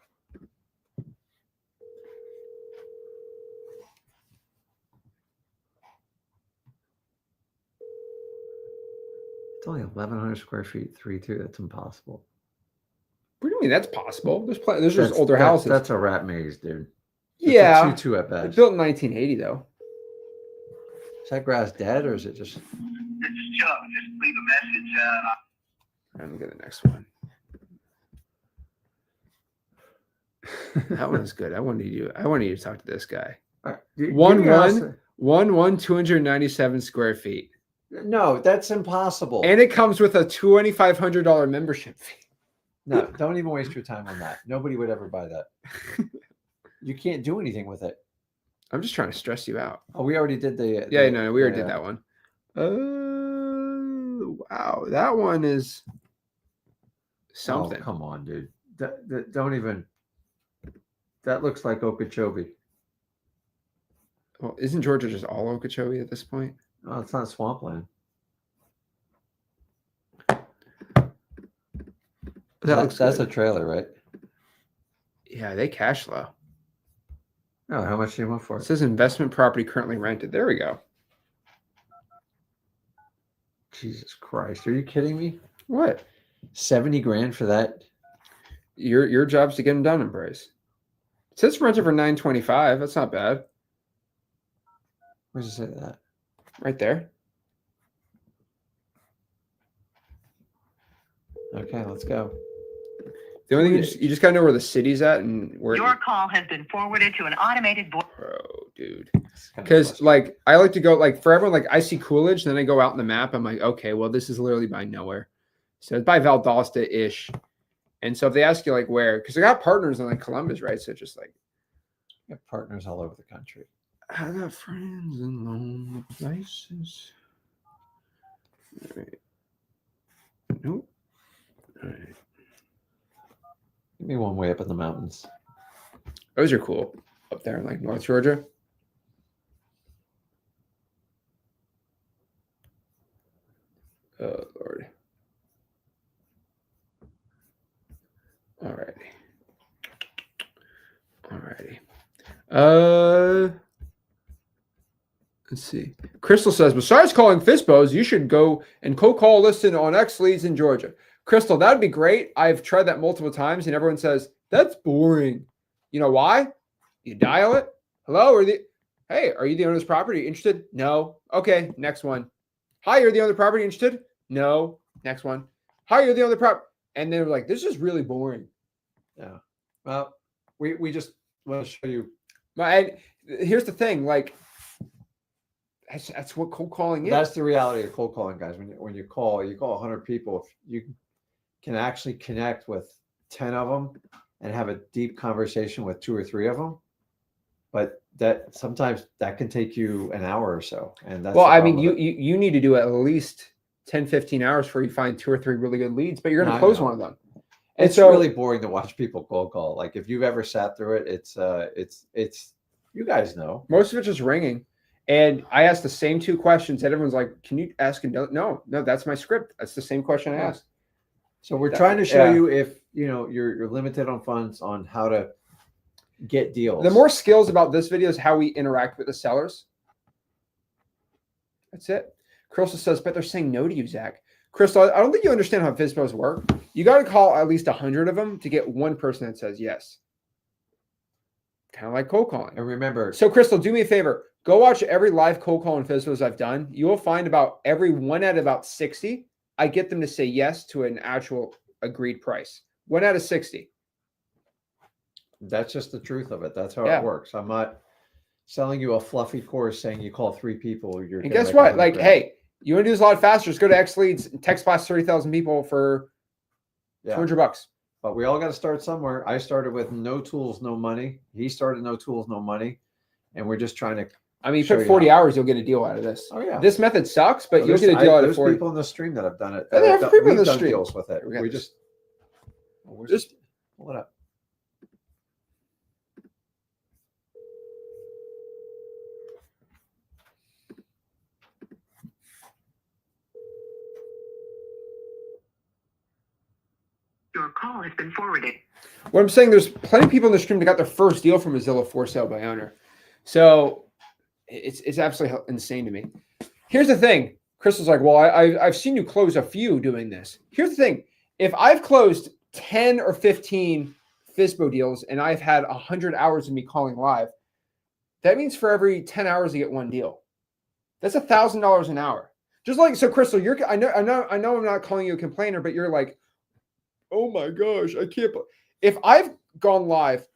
It's only 1,100 square feet, 3.2. That's impossible. What do you mean that's possible? There's just That's- older that- houses. That's a rat maze, dude. It's yeah. a 2-2 at It's best. built in 1980 though. Is that grass dead or is it just? This is Chuck. Just leave a message. I'm gonna get the next one. That one's good. I wanted you to talk to this guy. Give One, me a house- 297 square feet. No, that's impossible. And it comes with a $2,500 membership fee. No, don't even waste your time on that. Nobody would ever buy that. You can't do anything with it. I'm just trying to stress you out. Oh, we already did the. Yeah, no, we already did that one. Wow, that one is something. Oh, come on, dude. Don't even. That looks like Okeechobee. Well, isn't Georgia just all Okeechobee at this point? Oh, it's not swampland. That's a trailer, right? Yeah, they cash flow. Oh, how much do you want for It it? says investment property currently rented. There we go. Jesus Christ, are you kidding me? What? 70 grand for that? Your job's to get them done in Bryce. It says rented for $925. That's not bad. Where's it say that? Right there. Okay, let's go. The only thing you just gotta know where the city's at and where. Your call has been forwarded to an automated voice. Bro, dude. It's kind of Because frustrating. like I like to go like for everyone, like I see Coolidge, then I go out in the map. I'm like, okay, well, this is literally by nowhere. So it's by Valdosta-ish. And so if they ask you like where, because I got partners in like Columbus, right? So it's just like We have partners all over the country. I got friends in lonely places. All right. Nope. All right. Give me one way up in the mountains. Those are cool up there in like North Georgia. Oh Lord. Alrighty. Let's see. Crystal says, besides calling Fishbows, you should go and call listen on X leads in Georgia. Crystal, that'd be great. I've tried that multiple times, and everyone says that's boring. You know why? You dial it. Hello, hey, are you the owner of this property? Interested? No. Okay, next one. Hi, you're the owner of the property. Interested? No. Next one. Hi, you're the owner of the property. And they're like, this is really boring. Yeah. Well, we just want to show you. And here's the thing, like that's what cold calling is. That's the reality of cold calling, guys. When you call 100 people, if you can actually connect with 10 of them and have a deep conversation with 2 or 3 of them. But that sometimes that can take you an hour or so. And that's well, the I mean, problem with you need to do at least 10, 15 hours before you find 2 or 3 really good leads, but you're going I to close know. one of them. And it's so really boring to watch people cold call. Like if you've ever sat through it, it's you guys know. most of it's just ringing. And I asked the same 2 questions and everyone's like, can you ask? And no, that's my script. That's the same question I Yeah. asked. So we're trying to show yeah. you if you're limited on funds on how to get deals. The more skills about this video is how we interact with the sellers. That's it. Crystal says, but they're saying no to you, Zach. Crystal, I don't think you understand how FSBOs work. You got to call at least 100 of them to get one person that says yes. Kind of like cold calling. And remember, So, Crystal, do me a favor. Go watch every live cold call and FSBOs I've done. You will find about every 1 out of about 60, I get them to say yes to an actual agreed price. 1 out of 60. that's just the truth of it. That's how Yeah. it works. I'm not selling you a fluffy course saying you call 3 people, you're And gonna guess make what? 100 Like, grand. hey, you want to do this a lot faster? Just go to X Leads and text blast 30,000 people for Yeah. $200. But we all got to start somewhere. I started with no tools, no money. He started no tools, no money. And we're just trying to. I mean, you Show put you 40 how. hours, you'll get a deal out of this. Oh, yeah. This method sucks, but Oh, you'll there's- get a deal out of There's 40. people in the stream that have done it. Yeah, there are people in We've the done stream. deals with it. We got We this. just. Oh, where's Just- this? Pull it up. Your call has been forwarded. What I'm saying, there's plenty of people in the stream that got their first deal from a Zillow for sale by owner. So it's absolutely insane to me. Here's the thing. Crystal's like, well, I've seen you close a few doing this. Here's the thing. If I've closed 10 or 15 FISBO deals and I've had 100 hours of me calling live, that means for every 10 hours you get one deal. That's $1,000 an hour. Just like, so Crystal, I know I'm not calling you a complainer, but you're like, oh my gosh, I can't. If I've gone live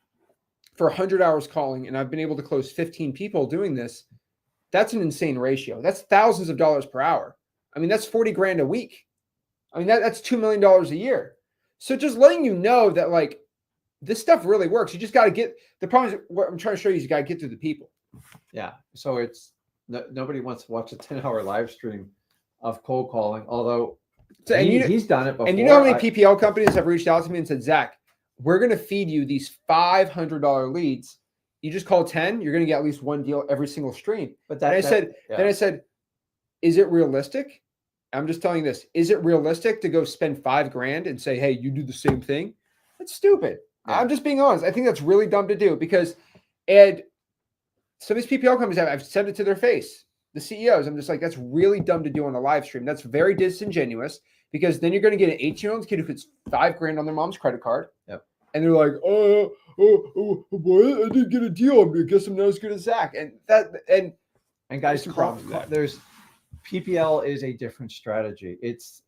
for 100 hours calling and I've been able to close 15 people doing this, that's an insane ratio. That's thousands of dollars per hour. I mean, that's 40 grand a week. I mean, that's $2 million a year. So just letting you know that like this stuff really works. You just got to get, the problem is what I'm trying to show you is you got to get through the people. Yeah. So it's nobody wants to watch a 10-hour live stream of cold calling, although So, and he's done it before. And you know how many PPL companies have reached out to me and said, Zach, we're going to feed you these $500 leads. You just call 10, you're going to get at least one deal every single stream. But Then I said, is it realistic? I'm just telling you this. Is it realistic to go spend $5,000 and say, hey, you do the same thing? That's stupid. Yeah. I'm just being honest. I think that's really dumb to do because, and some of these PPL companies, I've said it to their face. The CEOs, I'm just like, that's really dumb to do on a live stream. That's very disingenuous because then you're going to get an 18-year-old kid who puts $5,000 on their mom's credit card. Yep. And they're like, what? I didn't get a deal. I guess I'm not as good as Zach. And guys, some problems with that. there's PPL is a different strategy. It's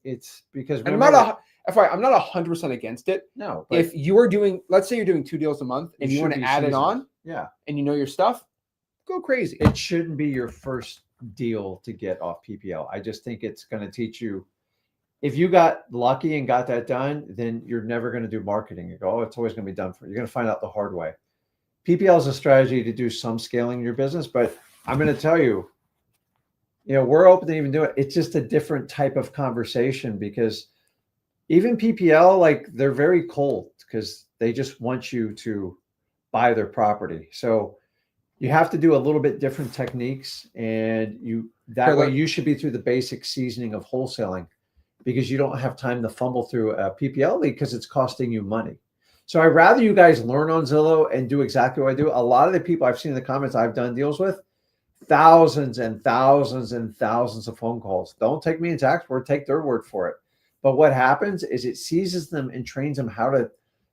because I'm not 100% against it. no. But If you are doing, let's say you're doing 2 deals a month and you want to should be add it seasoned. on Yeah, and you know your stuff, go crazy. it shouldn't be your first deal to get off PPL. I just think it's going to teach you. If you got lucky and got that done, then you're never going to do marketing. You go, oh, it's always going to be done for you. You're going to find out the hard way. PPL is a strategy to do some scaling in your business, but I'm going to tell you, we're open to even do it. It's just a different type of conversation because even PPL, like they're very cold because they just want you to buy their property. So you have to do a little bit different techniques, and way you should be through the basic seasoning of wholesaling because you don't have time to fumble through a PPL lead because it's costing you money. So I'd rather you guys learn on Zillow and do exactly what I do. A lot of the people I've seen in the comments I've done deals with, thousands and thousands and thousands of phone calls. Don't take me in Zach's word, take their word for it. But what happens is it seasons them and trains them how to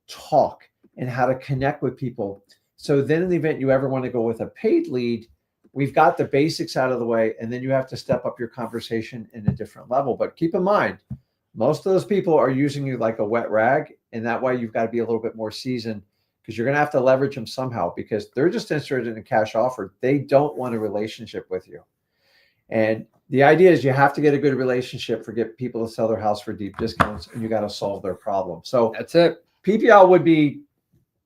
talk and how to connect with people. So then in the event you ever want to go with a paid lead, we've got the basics out of the way, and then you have to step up your conversation in a different level. But keep in mind, most of those people are using you like a wet rag, and that way you've got to be a little bit more seasoned because you're going to have to leverage them somehow because they're just interested in a cash offer. They don't want a relationship with you. And the idea is you have to get a good relationship for get people to sell their house for deep discounts, and you got to solve their problem. So That's it. PPL would be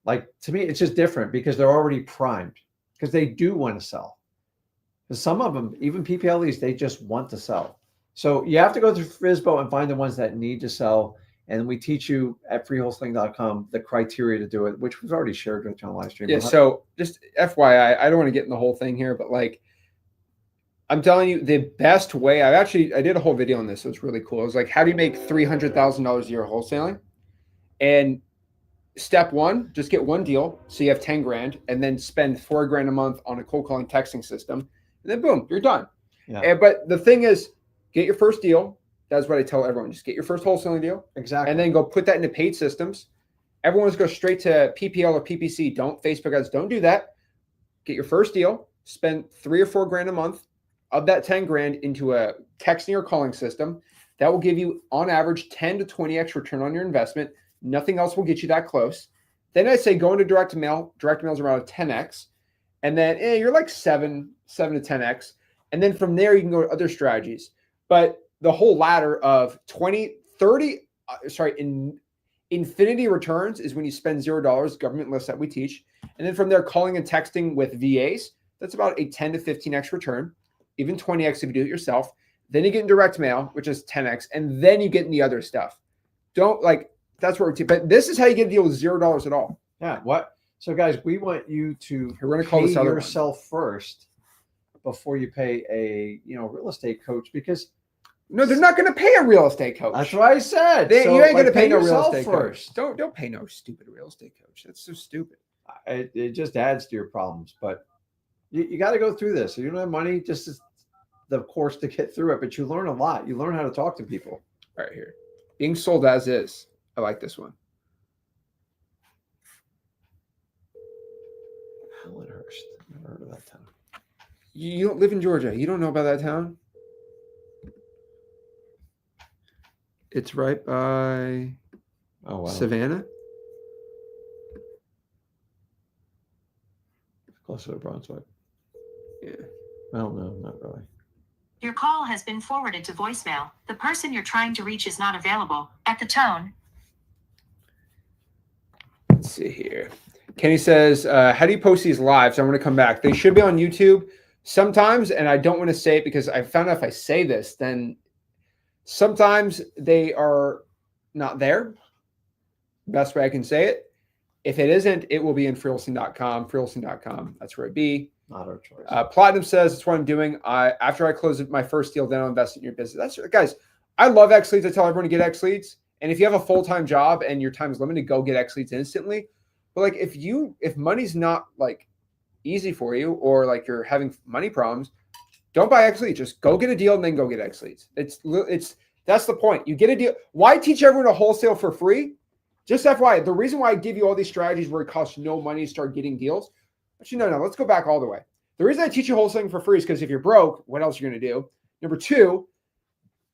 like, to me, it's just different because they're already primed because they do want to sell. Because some of them, even PPL leads, they just want to sell. So you have to go through FISBO and find the ones that need to sell. And we teach you at freewholesaling.com the criteria to do it, which we've already shared with you on live stream. Yeah. So just FYI, I don't want to get in the whole thing here, but like, I'm telling you, the best way, I did a whole video on this. So it's really cool. It was like, how do you make $300,000 a year wholesaling? And step one, just get one deal. So you have 10 grand and then spend $4,000 a month on a cold calling texting system. And then boom, you're done. Yeah. But the thing is, get your first deal. That's what I tell everyone. Just get your first wholesaling deal. Exactly. And then go put that into paid systems. Everyone just go straight to PPL or PPC. Don't Facebook ads. Don't do that. Get your first deal. Spend $3,000 or $4,000 a month of that 10 grand into a texting or calling system. That will give you on average 10 to 20x return on your investment. Nothing else will get you that close. Then I say go into direct mail. Direct mail is around a 10x. and then you're like 7 to 10x, and then from there you can go to other strategies. But the whole ladder of 20, 30, in infinity returns is when you spend $0, government list that we teach, and then from there calling and texting with VAs, that's about a 10 to 15x return, even 20x if you do it yourself. Then you get in direct mail, which is 10x, and then you get in the other stuff. That's where but this is how you get a deal with $0 at all. Yeah. What? So guys, we want you to We're going to call this other yourself first before you pay a real estate coach, because no, they're not going to pay a real estate coach. that's what I said. You ain't going to pay no real yourself estate first. coach. Don't pay no stupid real estate coach. That's so stupid. It just adds to your problems. But you got to go through this. So you don't have money, just the course to get through it. But you learn a lot. You learn how to talk to people. All right, here. Being sold as is. I like this one. Allenhurst. Never heard of that town. You don't live in Georgia. You don't know about that town? It's right by Oh, wow. Savannah. Closer to Brunswick. Yeah. I don't know. Not really. Your call has been forwarded to voicemail. The person you're trying to reach is not available. At the tone. Let's see here. Kenny says, how do you post these lives? I'm going to come back. They should be on YouTube sometimes, and I don't want to say it because I found out if I say this, then sometimes they are not there. Best way I can say it. If it isn't, it will be in freeholstein.com. Freeholstein.com. That's where it be. Not our choice. Platinum says, that's what I'm doing. After I close my first deal, then I'll invest in your business. Guys, I love X Leads. I tell everyone to get X Leads. And if you have a full-time job and your time is limited, go get X Leads instantly. But like if money's not like easy for you, or like you're having money problems, don't buy X Leads. Just go get a deal and then go get X Leads. That's the point. You get a deal. Why teach everyone to wholesale for free? Just FYI, the reason why I give you all these strategies where it costs no money to start getting deals. Actually, no, let's go back all the way. The reason I teach you wholesaling for free is because if you're broke, what else are you going to do? Number two,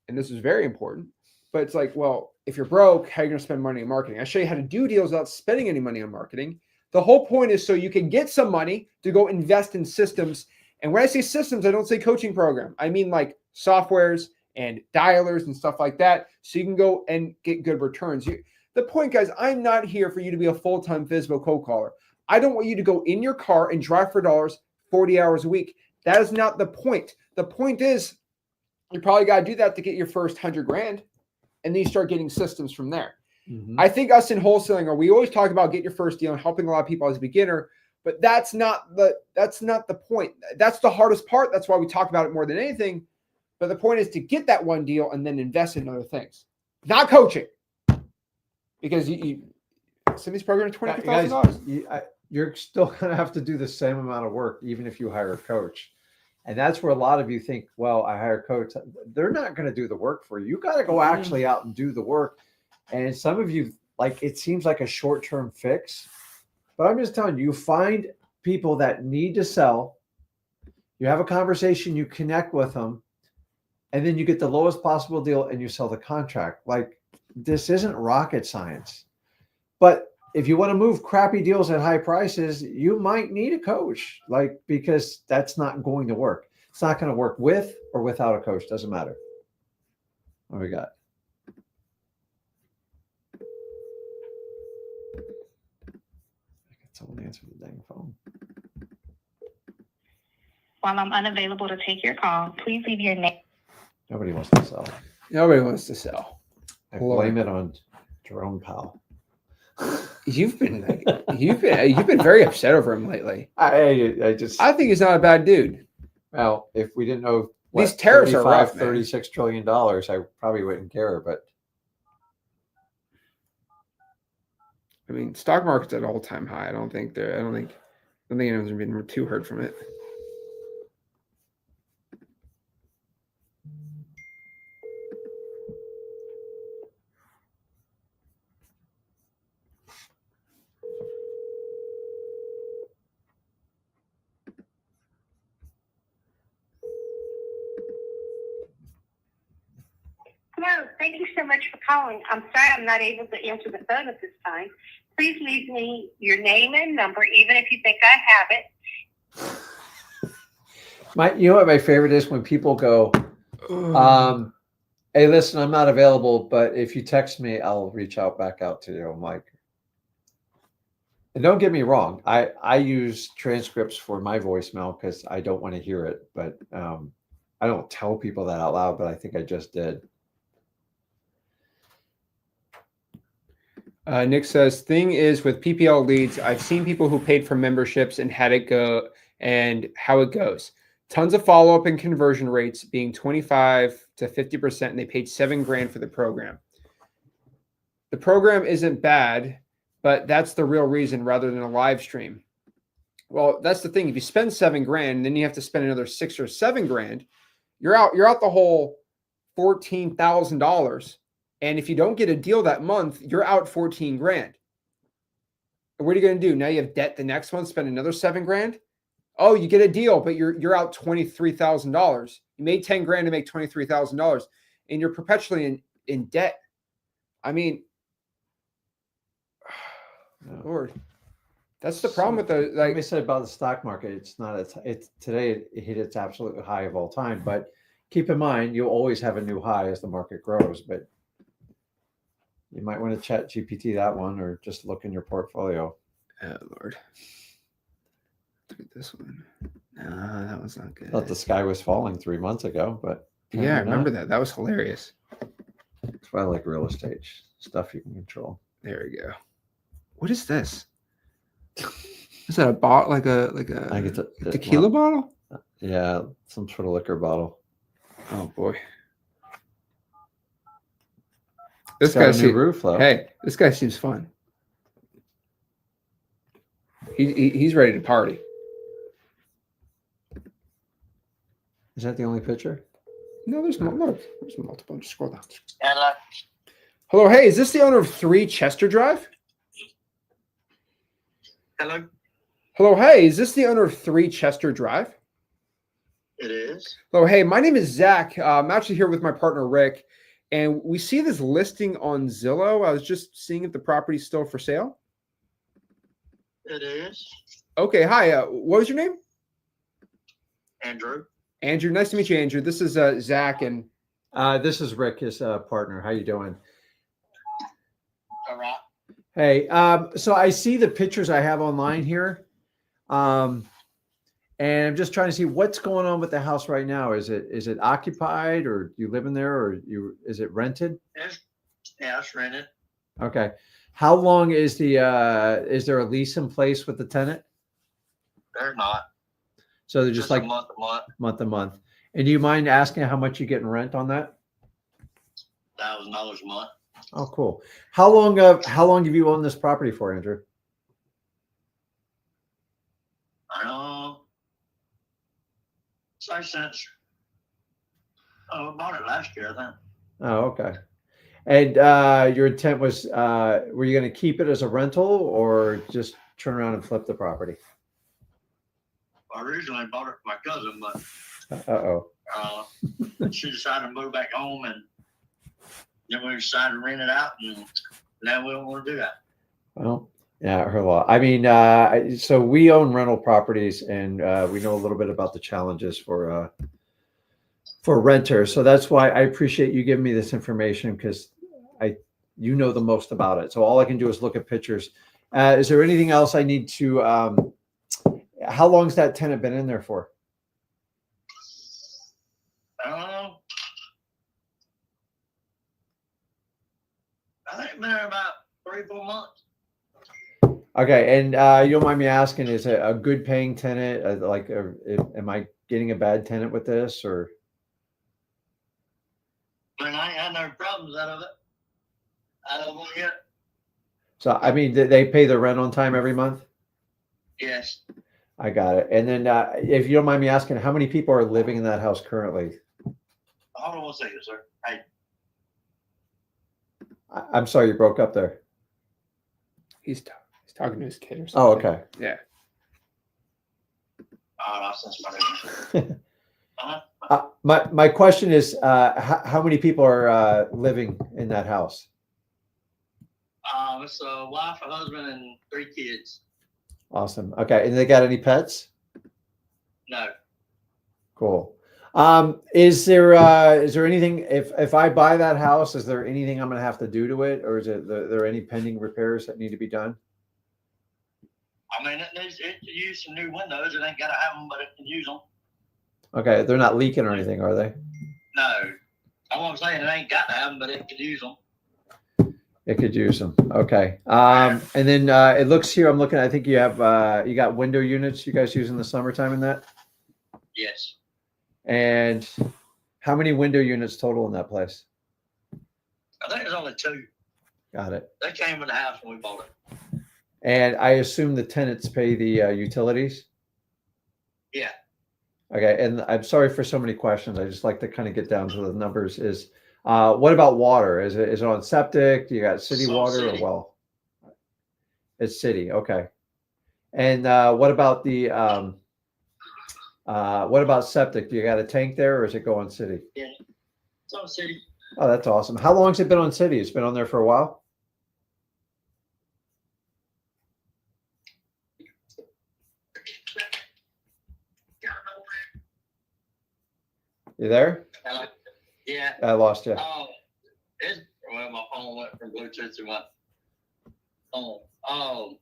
and this is very important, but it's like, well, if you're broke, how are you going to spend money on marketing? I show you how to do deals without spending any money on marketing. The whole point is so you can get some money to go invest in systems. And when I say systems, I don't say coaching program. I mean like softwares and dialers and stuff like that, so you can go and get good returns. The point, guys, I'm not here for you to be a full-time FSBO cold caller. I don't want you to go in your car and drive for dollars 40 hours a week. That is not the point. The point is you probably got to do that to get your first 100 grand, and then you start getting systems from there. Mm-hmm. I think us in wholesaling, we always talk about get your first deal and helping a lot of people as a beginner, but that's not the point. That's the hardest part. That's why we talk about it more than anything. But the point is to get that one deal and then invest in other things, not coaching. Because some of these programs are $20,000. You're still going to have to do the same amount of work, even if you hire a coach. And that's where a lot of you think, well, I hire a coach. They're not going to do the work for you. You got to go actually out and do the work. And some of you, like, it seems like a short-term fix. But I'm just telling you, you find people that need to sell. You have a conversation, you connect with them, and then you get the lowest possible deal and you sell the contract. Like, this isn't rocket science. But if you want to move crappy deals at high prices, you might need a coach, because that's not going to work. It's not going to work with or without a coach. Doesn't matter. What we got? Someone answer the dang phone. While I'm unavailable to take your call, please leave your name. Nobody wants to sell. Nobody wants to sell. I blame it on Jerome Powell. You've been very upset over him lately. I think he's not a bad dude. Well, if we didn't know these tariffs are rough, $36 trillion, I probably wouldn't care. But I mean, stock market's at all-time high. I don't think anyone's been too hurt from it. Hello, thank you so much for calling. I'm sorry I'm not able to answer the phone at this time. Please leave me your name and number, even if you think I have it. You know what my favorite is when people go, hey, listen, I'm not available, but if you text me, I'll reach back out to you. I'm like, and don't get me wrong, I use transcripts for my voicemail because I don't want to hear it, but I don't tell people that out loud, but I think I just did. Nick says, thing is with PPL leads, I've seen people who paid for memberships and had it go and how it goes. Tons of follow-up and conversion rates being 25 to 50%, and they paid $7,000 for the program. The program isn't bad, but that's the real reason rather than a live stream. Well, that's the thing. If you spend $7,000, and then you have to spend another $6,000 or $7,000, you're out the whole $14,000. And if you don't get a deal that month, you're out $14,000. And what are you going to do? Now you have debt the next month, spend another $7,000. Oh, you get a deal, but you're out $23,000. You made $10,000 to make $23,000, and you're perpetually in debt. I mean, Lord, that's the problem with the like I said about the stock market. It's not. It's today it hit its absolute high of all time. But keep in mind, you'll always have a new high as the market grows. But you might want to chat GPT that one, or just look in your portfolio. Oh Lord. Look at this one. No, that one's not good. Thought the sky was falling 3 months ago, but yeah, I remember that. That was hilarious. That's why I like real estate stuff you can control. There we go. What is this? Is that a bottle? Like a I get tequila bottle? Yeah, some sort of liquor bottle. Oh boy. This Got guy a new roof, though. Hey, this guy seems fun. He's ready to party. Is that the only picture? No, there's multiple. Just scroll down. Hello. Hello, hey, is this the owner of 3 Chester Drive? Hello. Hello, hey, is this the owner of 3 Chester Drive? It is. Hello, hey, my name is Zach. I'm actually here with my partner Rick, and we see this listing on Zillow. I was just seeing if the property's still for sale. It is. Okay, hi. What was your name? Andrew. Andrew. Nice to meet you, Andrew. This is Zach, and this is Rick, his partner. How you doing? All right. Hey, so I see the pictures I have online here, and I'm just trying to see what's going on with the house right now. Is it occupied, or you live in there, or is it rented? It's rented. Okay. How long is is there a lease in place with the tenant? They're not. So they're just like a month. month to month. And do you mind asking how much you get in rent on that? $1,000 a month. Oh, cool. How long have you owned this property for, Andrew? I don't know. So since I bought it last year, I think. Oh, okay. And your intent was, were you going to keep it as a rental or just turn around and flip the property? I originally bought it for my cousin, but Uh-oh. she decided to move back home, and then we decided to rent it out, and now we don't want to do that. Well, yeah, I heard a lot. I mean, so we own rental properties, and we know a little bit about the challenges for renters. So that's why I appreciate you giving me this information, because you know the most about it. So all I can do is look at pictures. Is there anything else I need to? How long's that tenant been in there for? I don't know. I think it's been there about 3-4 months. Okay, and you don't mind me asking, is it a good paying tenant? Am I getting a bad tenant with this, or? I ain't had no problems out of it. I don't want yet. So I mean, they pay the rent on time every month? Yes. I got it. And then, if you don't mind me asking, how many people are living in that house currently? Hold on one second, sir. Hey. I'm sorry, you broke up there. he's talking to his kid or Oh, something. okay. Yeah. I'll send somebody. My question is, how many people are living in that house? It's a wife, a husband, and 3 kids. Awesome. Okay, and they got any pets? No. Cool. Is there anything, if I buy that house, is there anything I'm gonna have to do to it, or is there any pending repairs that need to be done? I mean, it could use some new windows. It ain't got to have them, but it can use them. Okay, they're not leaking or anything, are they? No. I won't say it ain't got to have them, but it could use them. It could use them. Okay. And then it looks here, I'm looking, I think you have you got window units you guys use in the summertime in that? Yes. And how many window units total in that place? I think there's only 2. Got it. They came with the house when we bought it. And I assume the tenants pay the utilities? Yeah. Okay, and I'm sorry for so many questions. I just like to kind of get down to the numbers. Is what about water? Is it on septic? Do you got city It's on water city. or well? It's city, okay. And what about the what about septic? Do you got a tank there, or is it go on city? Yeah. It's on city. Oh, that's awesome. How long has it been on city? It's been on there for a while? You there? Yeah. I lost you. Well, my phone went from Bluetooth to my phone.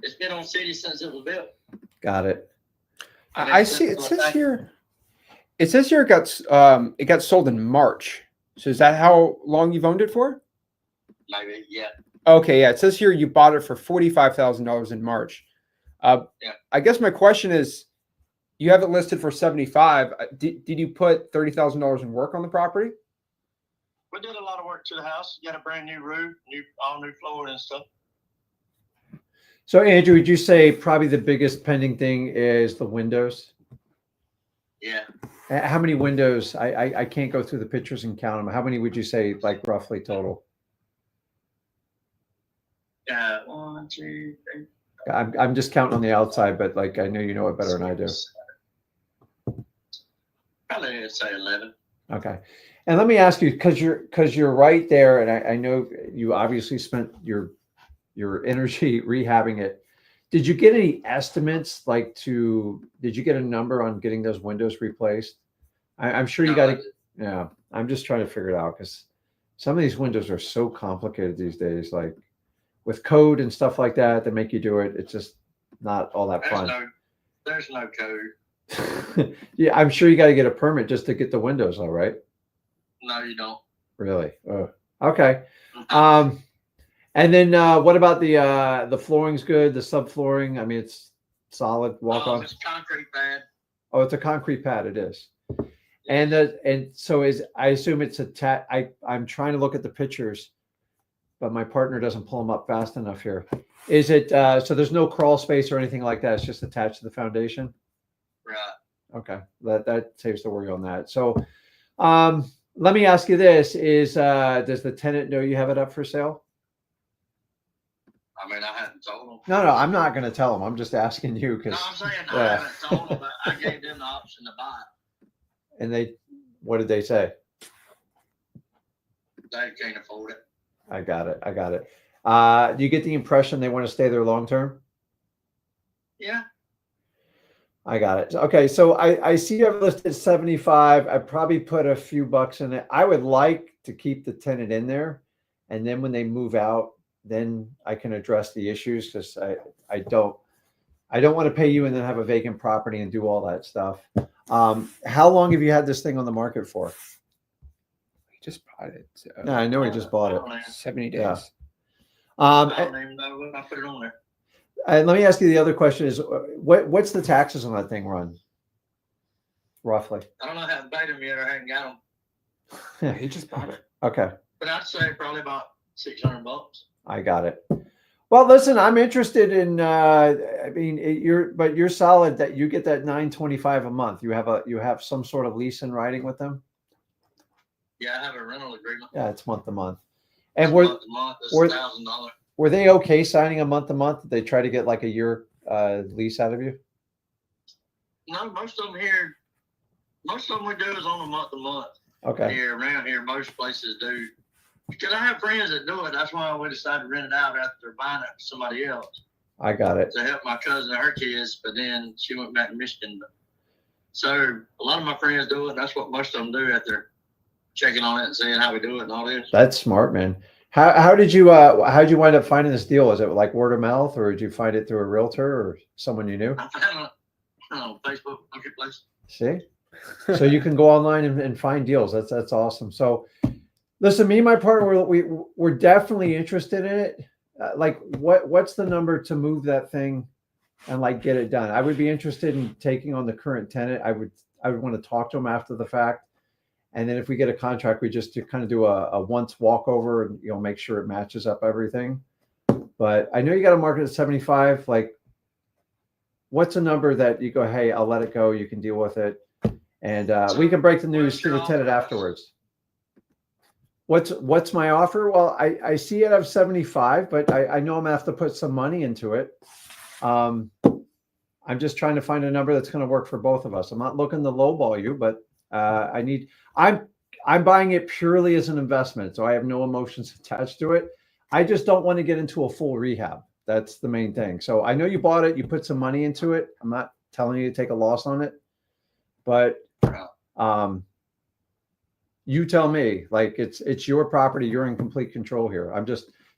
It's been on city since it was built. Got it. I see. It says here. It says here it got sold in March. So is that how long you've owned it for? Maybe, yeah. Okay, yeah. It says here you bought it for $45,000 in March. Yeah. I guess my question is, you have it listed for 75. Did you put $30,000 in work on the property? We did a lot of work to the house. Got a brand new roof, all new flooring and stuff. So Andrew, would you say probably the biggest pending thing is the windows? Yeah. How many windows? I can't go through the pictures and count them. How many would you say, like, roughly total? 1, 2, 3. I'm just counting on the outside, but like I know you know it better than I do. Probably I'd say 11. Okay. And let me ask you, because you're right there, and I know you obviously spent your energy rehabbing it. Did you get any estimates, did you get a number on getting those windows replaced? I'm sure you got to, yeah, I'm just trying to figure it out, because some of these windows are so complicated these days, like with code and stuff like that make you do it. It's just not all that fun. There's no code. Yeah, I'm sure you got to get a permit just to get the windows, all right? No, you don't. Really? Oh, okay. And then what about the flooring's good, the subflooring? I mean, it's solid walk on. It's concrete pad. Oh, it's a concrete pad. It is. And so I assume it's I'm trying to look at the pictures, but my partner doesn't pull them up fast enough here. Is it so there's no crawl space or anything like that? It's just attached to the foundation? Right. Okay. That saves the worry on that. So let me ask you this, does the tenant know you have it up for sale? I mean, I hadn't told them. No, I'm not going to tell them. I'm just asking you because. No, I'm saying I haven't told them, but I gave them the option to buy it. And what did they say? They can't afford it. I got it. Do you get the impression they want to stay there long term? Yeah. I got it. Okay, so I see you have listed 75. I probably put a few bucks in it. I would like to keep the tenant in there, and then when they move out, then I can address the issues, because I don't want to pay you and then have a vacant property and do all that stuff. How long have you had this thing on the market for? He just bought it. No, I know he just bought it. 70 days. Yeah. I don't even know when I put it on there. And let me ask you the other question is, what's the taxes on that thing run? Roughly. I don't know how to date them yet. I haven't got them. Yeah, he just bought it. Okay. But I'd say probably about $600. I got it. Well, listen, I'm interested in, I mean, you're solid that you get that $925 a month. You have some sort of lease in writing with them? Yeah, I have a rental agreement. Yeah, it's month to month. And month to month, it's $1,000. Were they okay signing a month to month? Did they try to get like a year lease out of you? No, most of them we do is on a month to month. Okay. Here, around here, most places do. Because I have friends that do it. That's why we decided to rent it out after they're buying it for somebody else. I got it. To help my cousin and her kids, but then she went back to Michigan. So a lot of my friends do it. That's what most of them do after checking on it and seeing how we do it and all this. That's smart, man. How did you wind up finding this deal? Is it like word of mouth, or did you find it through a realtor or someone you knew? I found it on Facebook Marketplace. See, so you can go online and find deals. That's awesome. So, listen, me and my partner, we're definitely interested in it. Like, what's the number to move that thing and like get it done? I would be interested in taking on the current tenant. I would want to talk to him after the fact, and then if we get a contract, we just kind of do a once walkover and make sure it matches up everything. But I know you got to market at 75. Like, what's a number that you go, hey, I'll let it go. You can deal with it. And we can break the news to the tenant afterwards. What's my offer? Well, I see it at 75, but I know I'm gonna have to put some money into it. I'm just trying to find a number that's going to work for both of us. I'm not looking to lowball you, but I'm buying it purely as an investment, so I have no emotions attached to it. I just don't want to get into a full rehab. That's the main thing. So I know you bought it, you put some money into it. I'm not telling you to take a loss on it, but you tell me. Like, it's your property. You're in complete control here.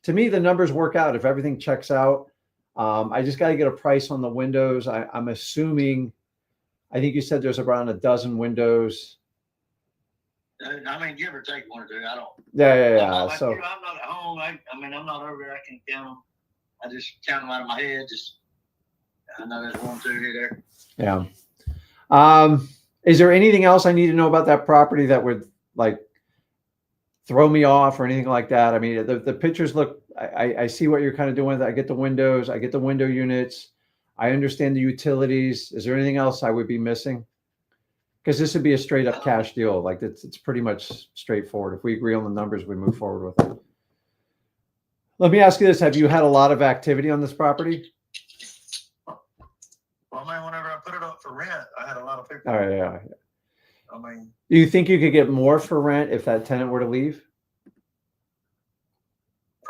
To me, the numbers work out. If everything checks out, I just got to get a price on the windows. I'm assuming, I think you said there's around a dozen windows. I mean, give or take one or two. I don't. Yeah. I'm not like So you. I'm not at home. I'm not over there. I can count them. I just count them out of my head. I know there's 1, 2 here, there. yeah. Is there anything else I need to know about that property that would like throw me off or anything like that? I mean, the pictures look. I see what you're kind of doing. I get the windows. I get the window units. I understand the utilities. Is there anything else I would be missing? Because this would be a straight up cash deal. Like, it's pretty much straightforward. If we agree on the numbers, we move forward with it. Let me ask you this. Have you had a lot of activity on this property? Well, man, whenever I put it up for rent, I had a lot of people. All right, yeah. I mean, Do you think you could get more for rent if that tenant were to leave?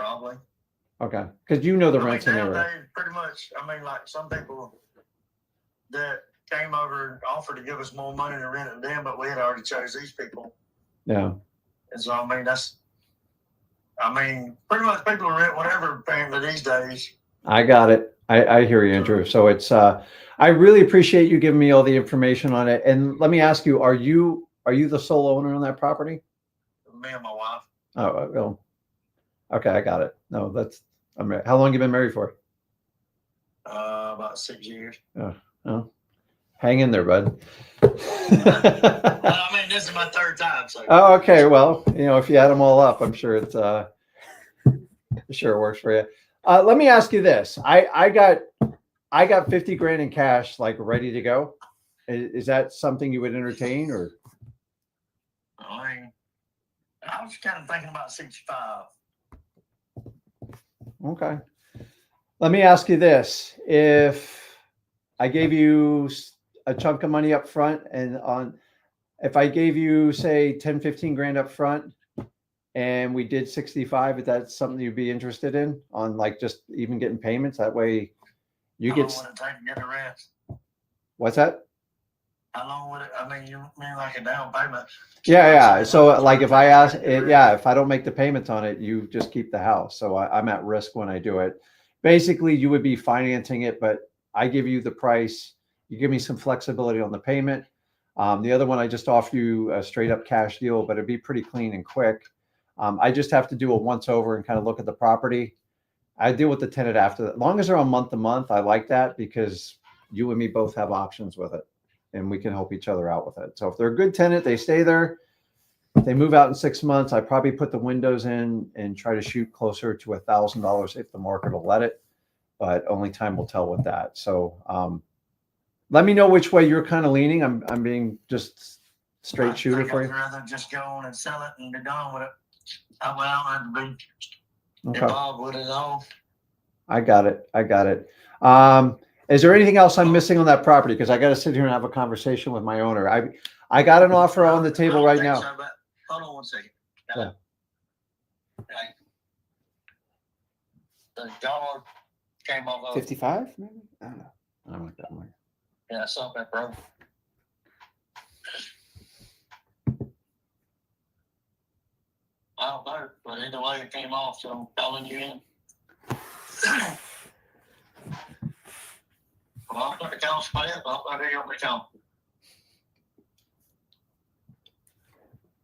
probably. Okay. Because you know the I mean, rent's in there. nowadays, pretty much. I mean, like some people that came over and offered to give us more money to rent it then, but we had already chose these people. Yeah. And so, pretty much people rent whatever apparently these days. I got it. I hear you, Andrew. So it's I really appreciate you giving me all the information on it. And let me ask you, are you the sole owner on that property? Me and my wife. Oh, well, okay, I got it. No, how long you been married for? About 6 years. Oh, hang in there, bud. Well, I mean, this is my third time. So. Oh, okay. Well, if you add them all up, I'm sure it works for you. Let me ask you this. I got 50 grand in cash, like ready to go. Is that something you would entertain, or? I was kind of thinking about 65. Okay. Let me ask you this. If I gave you a chunk of money up front if I gave you, say, 10, 15 grand up front and we did 65, is that something you'd be interested in on, like, just even getting payments? That way you get. How long would it take to get the rest? What's that? How long would it, you mean like a down payment? Yeah. So like if if I don't make the payments on it, you just keep the house. So I'm at risk when I do it. Basically, you would be financing it, but I give you the price. You give me some flexibility on the payment. The other one, I just offer you a straight up cash deal, but it'd be pretty clean and quick. I just have to do a once over and kind of look at the property. I deal with the tenant after that. As long as they're on month to month, I like that because you and me both have options with it and we can help each other out with it. So if they're a good tenant, they stay there. If they move out in 6 months, I probably put the windows in and try to shoot closer to $1,000 if the market will let it, but only time will tell with that. So let me know which way you're kind of leaning. I'm being just straight shooter for you. I'd rather just go on and sell it and be done with it. I don't have to be Okay. involved with it all. I got it. Is there anything else I'm missing on that property? Because I got to sit here and have a conversation with my owner. I got an offer on the table right now. So, but hold on 1 second. Yeah. Okay. The dog came off of 55, maybe? I don't know. I don't like that one. Yeah, something, bro. I don't know, but either way it came off, so I'm calling you in. Well, I'm going to call Smith. I'm going to hear me call.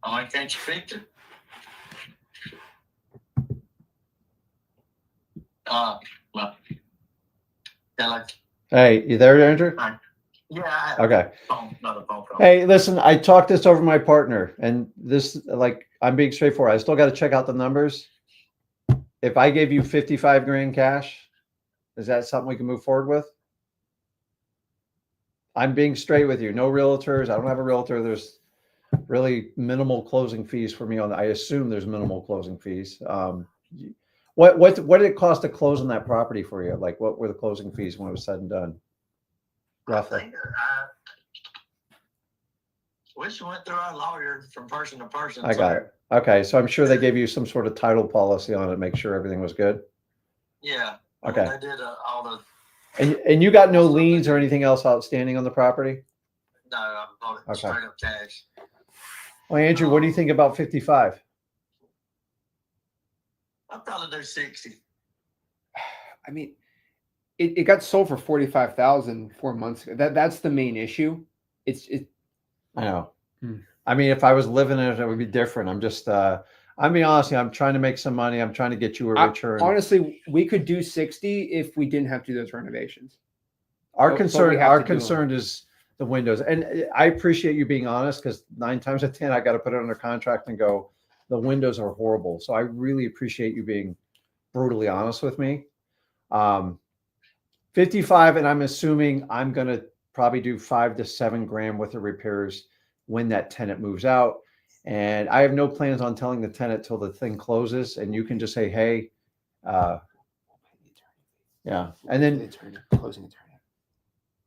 I can't speak to. Well, hello. Hey, you there, Andrew? Yeah, I have Okay. a phone, another phone call. Hey, listen, I talked this over my partner, and this, like, I'm being straightforward. I still got to check out the numbers. If I gave you 55 grand cash, is that something we can move forward with? I'm being straight with you. No realtors. I don't have a realtor. There's really minimal closing fees for me on that. I assume there's minimal closing fees. What did it cost to close on that property for you? Like, what were the closing fees when it was said and done? I Roughly. think wish we went through our lawyer from person to person. I got it. Okay, so I'm sure they gave you some sort of title policy on it, to make sure everything was good. Yeah. Okay. They did all the. And you got no liens or anything else outstanding on the property? No, I bought it Okay. straight up cash. Well, Andrew, what do you think about 55? I'll probably do 60. I mean, it got sold for 45,000 4 months ago. That's the main issue. I know. Hmm. I mean, if I was living in it, it would be different. I'm just, I mean, honestly, I'm trying to make some money. I'm trying to get you a return. Honestly, we could do 60 if we didn't have to do those renovations. Our but we concern, have our to do 'em. concern is the windows. And I appreciate you being honest, because 9 times out of 10, I got to put it under contract and go, the windows are horrible. So I really appreciate you being brutally honest with me. 55, and I'm assuming I'm going to probably do 5 to 7 grand worth of repairs when that tenant moves out. And I have no plans on telling the tenant till the thing closes, and you can just say, hey, yeah. And then, Closing attorney.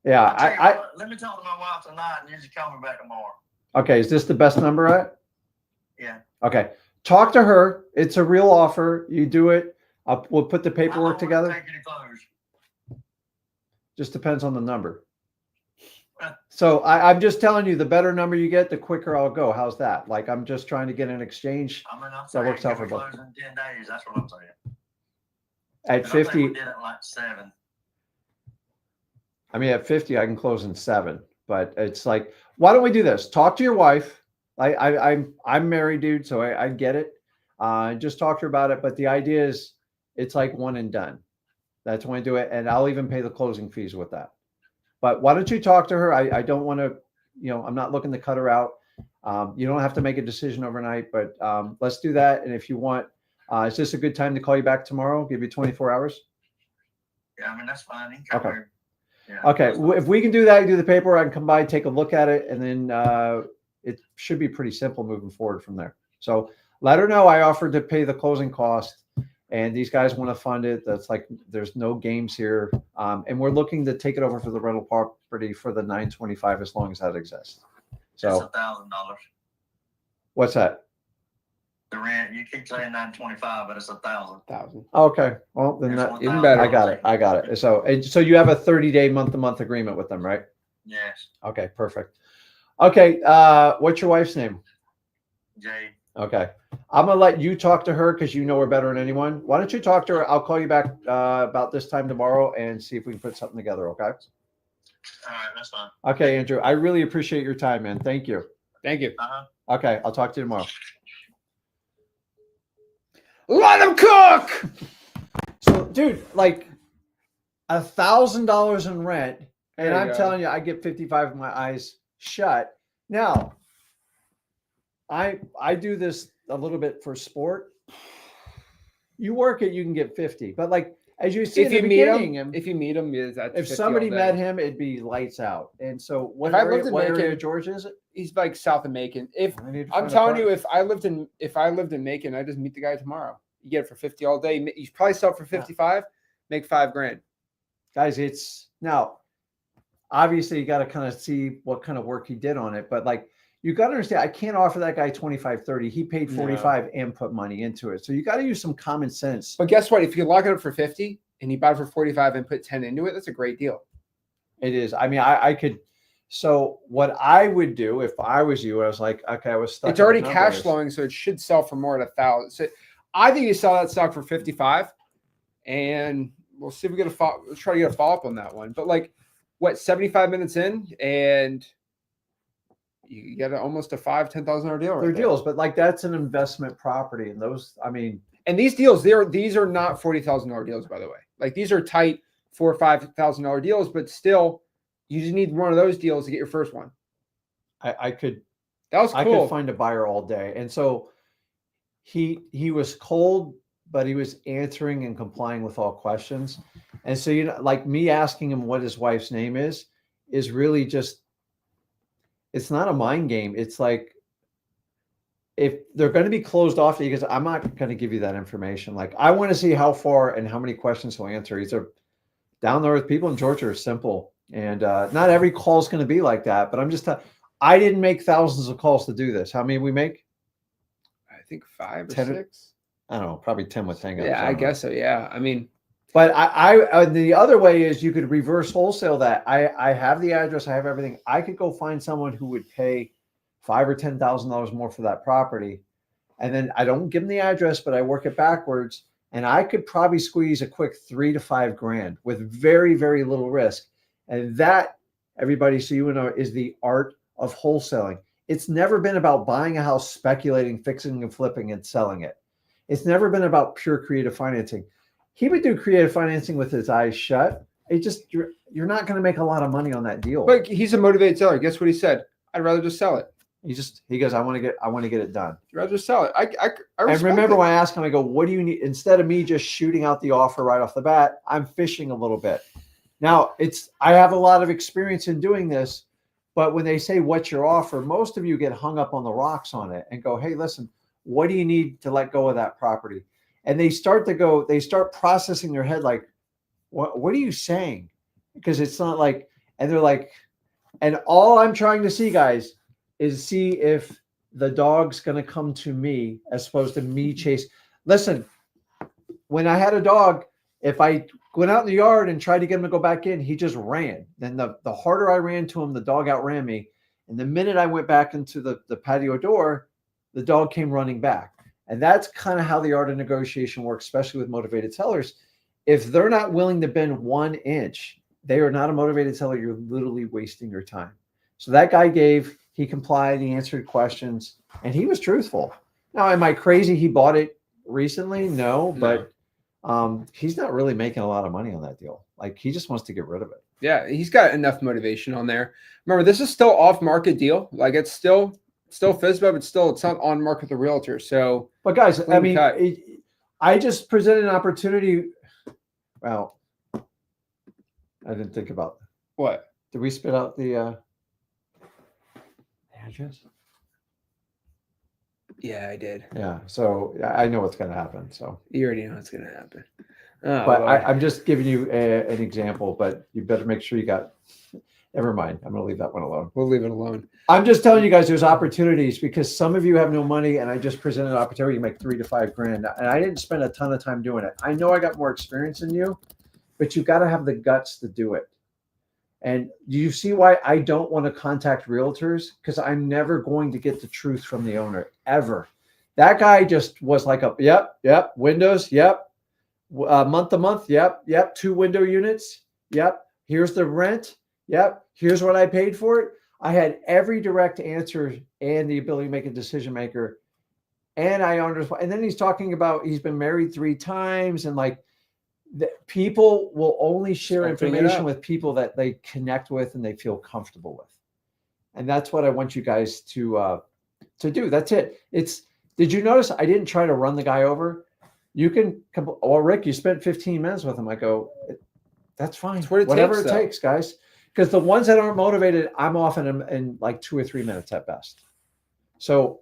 yeah, I'll tell you I what, let me talk to my wife tonight and you just call me back tomorrow. okay. Is this the best number, right? Yeah. Okay. Talk to her. It's a real offer. You do it. We'll put the How long paperwork will it together. take you to close? Just depends on the number. So I'm just telling you, the better number you get, the quicker I'll go. How's that? Like, I'm just trying to get an exchange I mean, I'm that saying works out can for we both. close in 10 days. That's what I'm saying. At And I think 50, we did it in like 7. I mean, at 50, I can close in 7. But it's like, why don't we do this? Talk to your wife. I'm married, dude, so I get it. Just talk to her about it. But the idea is, it's like one and done. That's when I do it, and I'll even pay the closing fees with that. But why don't you talk to her? I don't want to, I'm not looking to cut her out. You don't have to make a decision overnight, but let's do that. And if you want, is this a good time to call you back tomorrow? Give you 24 hours? Yeah, I mean, that's fine. You can come Okay. here. Yeah, Okay. that's fine. If we can do that, do the paperwork, I can come by, take a look at it, and then it should be pretty simple moving forward from there. So let her know I offered to pay the closing cost, and these guys want to fund it. That's like, there's no games here. And we're looking to take it over for the rental property for the 925 as long as that exists. It's So $1,000. what's that? The rent, you keep saying 925, but it's 1,000. 1,000. Okay. Well, then There's that, even $1,000. better. I got it. So you have a 30-day month-to-month agreement with them, right? Yes, Okay, perfect. Okay. What's your wife's name? Jade. Okay. I'm going to let you talk to her because you know her better than anyone. Why don't you talk to her? I'll call you back about this time tomorrow and see if we can put something together. Okay. All right, that's fine. Okay, Andrew. I really appreciate your time, man. Thank you. Thank you. Okay. I'll talk to you tomorrow. Let him cook. So, dude, like $1,000 in rent, and There you I'm go. telling you, I get 55 with my eyes shut. Now, I do this a little bit for sport. You work it, you can get 50, but like as you see If in you the meet beginning, him, if you meet him, that's if 50 somebody all day. met him, it'd be lights out. And so, what If I area, lived in what area Macon- of Georgia is it? he's like south of Macon. If I need to I'm find a telling park. you, if I lived in Macon, I just meet the guy tomorrow. You get it for 50 all day. You probably sell it for 55, make $5 grand. Guys, it's now obviously you got to kind of see what kind of work he did on it, but like you got to understand, I can't offer that guy 25, 30. He paid 45 and put money into it. So you got to use some common sense. But guess what? If you lock it up for 50 and you buy it for 45 and put 10 into it, that's a great deal. It is. I mean, I could So what I would do if I was you, I was like, okay, I was stuck. It's in the already cash numbers. flowing, so it should sell for more than 1,000. So I think you sell that stock for 55, and we'll see if we get we'll try to get a follow up on that one. But like, what, 75 minutes in, and you get almost a $10,000 deal. Right They're there. deals, but like that's an investment property, and those, I mean, And these deals, these are not $40,000 deals, by the way. Like these are tight $4,000 or $5,000 deals, but still, you just need one of those deals to get your first one. I could That was I cool. could find a buyer all day. And so he was cold, but he was answering and complying with all questions. And so, you know, like me asking him what his wife's name is really just, it's not a mind game. It's like, if they're going to be closed off, because I'm not going to give you that information. Like, I want to see how far and how many questions he'll answer. He's a down to earth. People in Georgia are simple, and not every call is going to be like that. But I'm just, I didn't make thousands of calls to do this. How many we make? I think 5 or 10 6. I don't know, probably 10 with Tango. Yeah, I guess so. Yeah. I mean, But I the other way is you could reverse wholesale that. I have the address, I have everything. I could go find someone who would pay $5,000 or $10,000 more for that property, and then I don't give them the address, but I work it backwards, and I could probably squeeze a quick $3,000 to $5,000 with very, very little risk. And that, everybody, so you know, is the art of wholesaling. It's never been about buying a house, speculating, fixing and flipping and selling it. It's never been about pure creative financing. He would do creative financing with his eyes shut. It just, you're not going to make a lot of money on that deal. but he's a motivated seller. Guess what he said? I'd rather just sell it. He goes, I want to get it done. I'd rather just sell it. I And respect remember it. when I asked him, I go, what do you need? Instead of me just shooting out the offer right off the bat, I'm fishing a little bit. Now I have a lot of experience in doing this, but when they say, what's your offer? Most of you get hung up on the rocks on it and go, hey, listen, what do you need to let go of that property? And they start processing their head like, what are you saying? Because it's not like, and they're like, and all I'm trying to see, guys, is see if the dog's going to come to me as opposed to me chase. Listen, when I had a dog, if I went out in the yard and tried to get him to go back in, he just ran. Then the harder I ran to him, the dog outran me. And the minute I went back into the patio door, the dog came running back. And that's kind of how the art of negotiation works, especially with motivated sellers. If they're not willing to bend 1 inch, they are not a motivated seller. You're literally wasting your time. So that guy he complied, he answered questions, and he was truthful. Now, am I crazy he bought it recently? No, but he's not really making a lot of money on that deal. Like, he just wants to get rid of it. Yeah, he's got enough motivation on there. Remember, this is still off market deal. Like it's still FSBO, but it's not on market the realtor. So, But guys, I Clean mean, cut. I just presented an opportunity. Well, I didn't think about that. what? Did we spit out the address? Yeah, I did. Yeah. So I know what's going to happen. So, You already know what's going to happen. Oh, but boy. I'm just giving you an example, but you better make sure you got, never mind. I'm going to leave that one alone. We'll leave it alone. I'm just telling you guys, there's opportunities because some of you have no money, and I just presented an opportunity to make $3,000 to $5,000, and I didn't spend a ton of time doing it. I know I got more experience than you, but you got to have the guts to do it. And do you see why I don't want to contact realtors? Because I'm never going to get the truth from the owner ever. That guy just was like, yep, windows, yep, month to month, yep, 2 window units, yep. Here's the rent, yep. Here's what I paid for it. I had every direct answer and the ability to make a decision maker. And I understand. And then he's talking about he's been married 3 times, and like people will only share Opening it information up. with people that they connect with and they feel comfortable with. And that's what I want you guys to do. That's it. Did you notice I didn't try to run the guy over? You can come. Well, Rick, you spent 15 minutes with him. I go, that's fine. That's what it Whatever takes, it though. takes, guys. Because the ones that aren't motivated, I'm off in like 2 or 3 minutes at best. So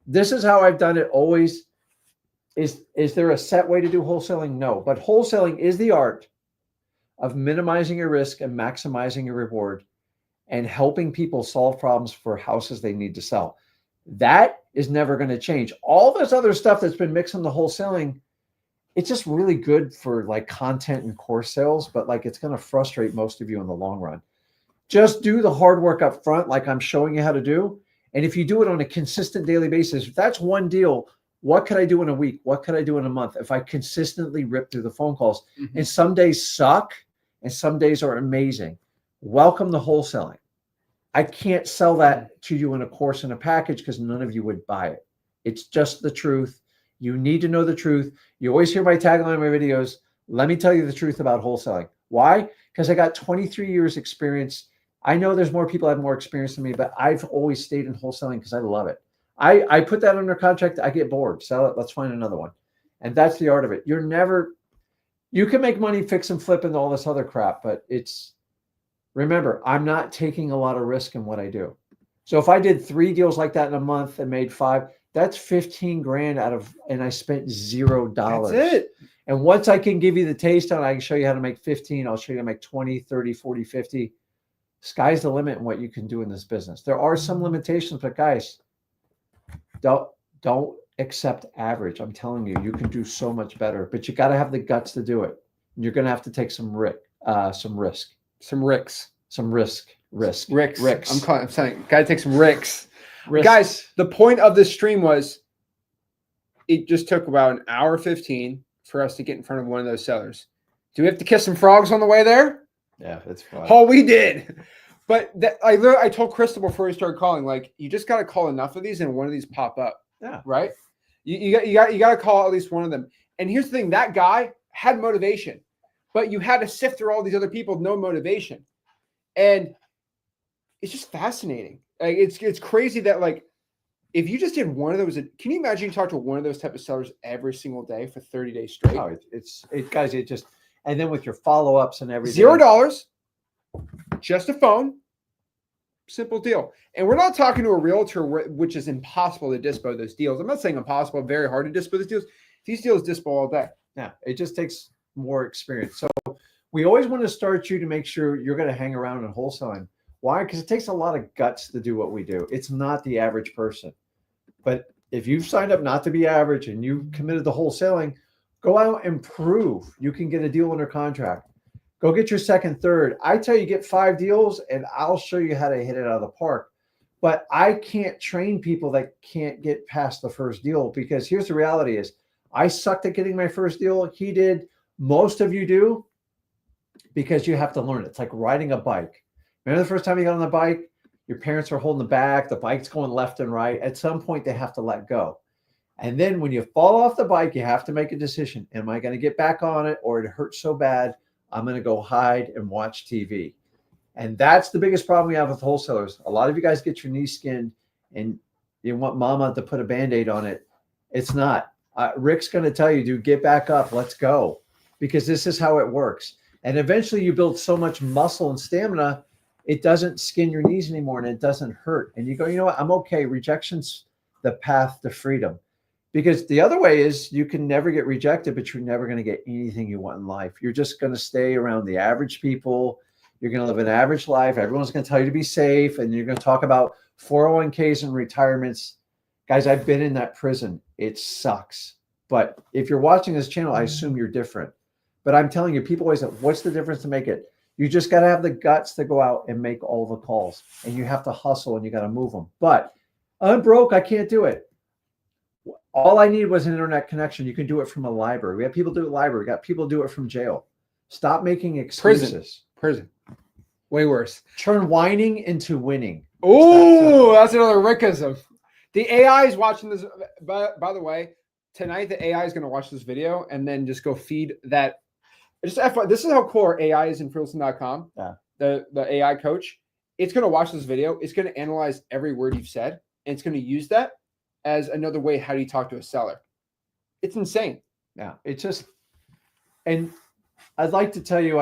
this is how I've done it always. Is there a set way to do wholesaling? No, but wholesaling is the art of minimizing your risk and maximizing your reward and helping people solve problems for houses they need to sell. That is never going to change. All this other stuff that's been mixed in the wholesaling, it's just really good for like content and course sales, but like it's going to frustrate most of you in the long run. Just do the hard work up front, like I'm showing you how to do. And if you do it on a consistent daily basis, if that's one deal, what could I do in a week? What could I do in a month? If I consistently rip through the phone calls, Mhm. and some days suck and some days are amazing. Welcome to wholesaling. I can't sell that to you in a course and a package because none of you would buy it. It's just the truth. You need to know the truth. You always hear my tagline in my videos. Let me tell you the truth about wholesaling. Why? Because I got 23 years experience. I know there's more people that have more experience than me, but I've always stayed in wholesaling because I love it. I put that under contract. I get bored. Sell it. Let's find another one. And that's the art of it. You can make money, fix and flip and all this other crap, but remember, I'm not taking a lot of risk in what I do. So if I did 3 deals like that in a month and made 5, that's 15 grand and I spent $0. That's it. And once I can give you the taste on it, I can show you how to make 15. I'll show you how to make 20, 30, 40, 50. Sky's the limit in what you can do in this business. There are some limitations, but guys, don't accept average. I'm telling you, you can do so much better, but you got to have the guts to do it. And you're going to have to take some risk. Some ricks. Ricks. I'm saying, gotta take some ricks. Risks. Guys, the point of this stream was it just took about an hour 15 for us to get in front of one of those sellers. Do we have to kiss some frogs on the way there? Yeah, that's fine. Oh, we did. But I told Crystal before he started calling, like, you just got to call enough of these and one of these pop up. Yeah. Right. You got to call at least one of them. And here's the thing: that guy had motivation, but you had to sift through all these other people with no motivation, and it's just fascinating. Like, it's crazy that, like, if you just did one of those, can you imagine you talk to one of those type of sellers every single day for 30 days straight? Oh, guys, and then with your follow-ups and everything. $0, just a phone, simple deal. And we're not talking to a realtor, which is impossible to dispo those deals. I'm not saying impossible, very hard to dispo those deals. These deals dispo all day. Yeah, it just takes more experience. So we always want to start you to make sure you're going to hang around in wholesaling. Why? Because it takes a lot of guts to do what we do. It's not the average person. But if you've signed up not to be average and you committed to wholesaling, go out and prove you can get a deal under contract. Go get your second, third. I tell you, get 5 deals and I'll show you how to hit it out of the park. But I can't train people that can't get past the first deal, because here's the reality is I sucked at getting my first deal. He did. Most of you do, because you have to learn it. It's like riding a bike. Remember the first time you got on the bike? Your parents are holding the back. The bike's going left and right. At some point, they have to let go. And then when you fall off the bike, you have to make a decision. Am I going to get back on it, or it hurts so bad, I'm going to go hide and watch TV? And that's the biggest problem we have with wholesalers. A lot of you guys get your knee skinned and you want mama to put a Band-Aid on it. It's not. Rick's going to tell you, dude, get back up. Let's go. Because this is how it works. And eventually you build so much muscle and stamina, it doesn't skin your knees anymore and it doesn't hurt. And you go, you know what? I'm okay. Rejection's the path to freedom. Because the other way is you can never get rejected, but you're never going to get anything you want in life. You're just going to stay around the average people. You're going to live an average life. Everyone's going to tell you to be safe. And you're going to talk about 401ks and retirements. Guys, I've been in that prison. It sucks. But if you're watching this channel, I assume you're different. But I'm telling you, people always say, what's the difference to make it? You just got to have the guts to go out and make all the calls. And you have to hustle and you got to move them. But I'm broke. I can't do it. All I need was an internet connection. You can do it from a library. We have people do it library. We got people do it from jail. Stop making excuses. Prison. Way worse. Turn whining into winning. Oh, that's another Rickism. The AI is watching this. By the way, tonight the AI is going to watch this video and then just go feed that. Just FYI, this is how cool our AI is in Freelson.com. Yeah. The AI coach. It's going to watch this video. It's going to analyze every word you've said, and it's going to use that as another way. How do you talk to a seller? It's insane. Yeah, it's just, and I'd like to tell you,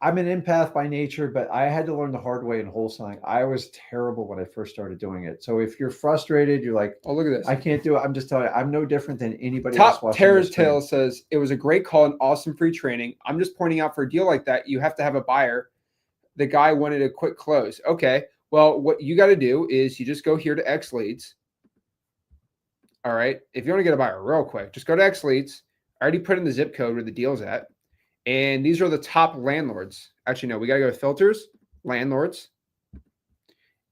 I'm an empath by nature, but I had to learn the hard way in wholesaling. I was terrible when I first started doing it. So if you're frustrated, you're like, oh, look at this. I can't do it. I'm just telling you, I'm no different than anybody else. Top Terra's Tale says, it was a great call and awesome free training. I'm just pointing out, for a deal like that, you have to have a buyer. The guy wanted a quick close. Okay. Well, what you got to do is you just go here to X Leads. All right. If you want to get a buyer real quick, just go to X Leads. I already put in the zip code where the deal's at. And these are the top landlords. Actually, no, we got to go to filters, landlords.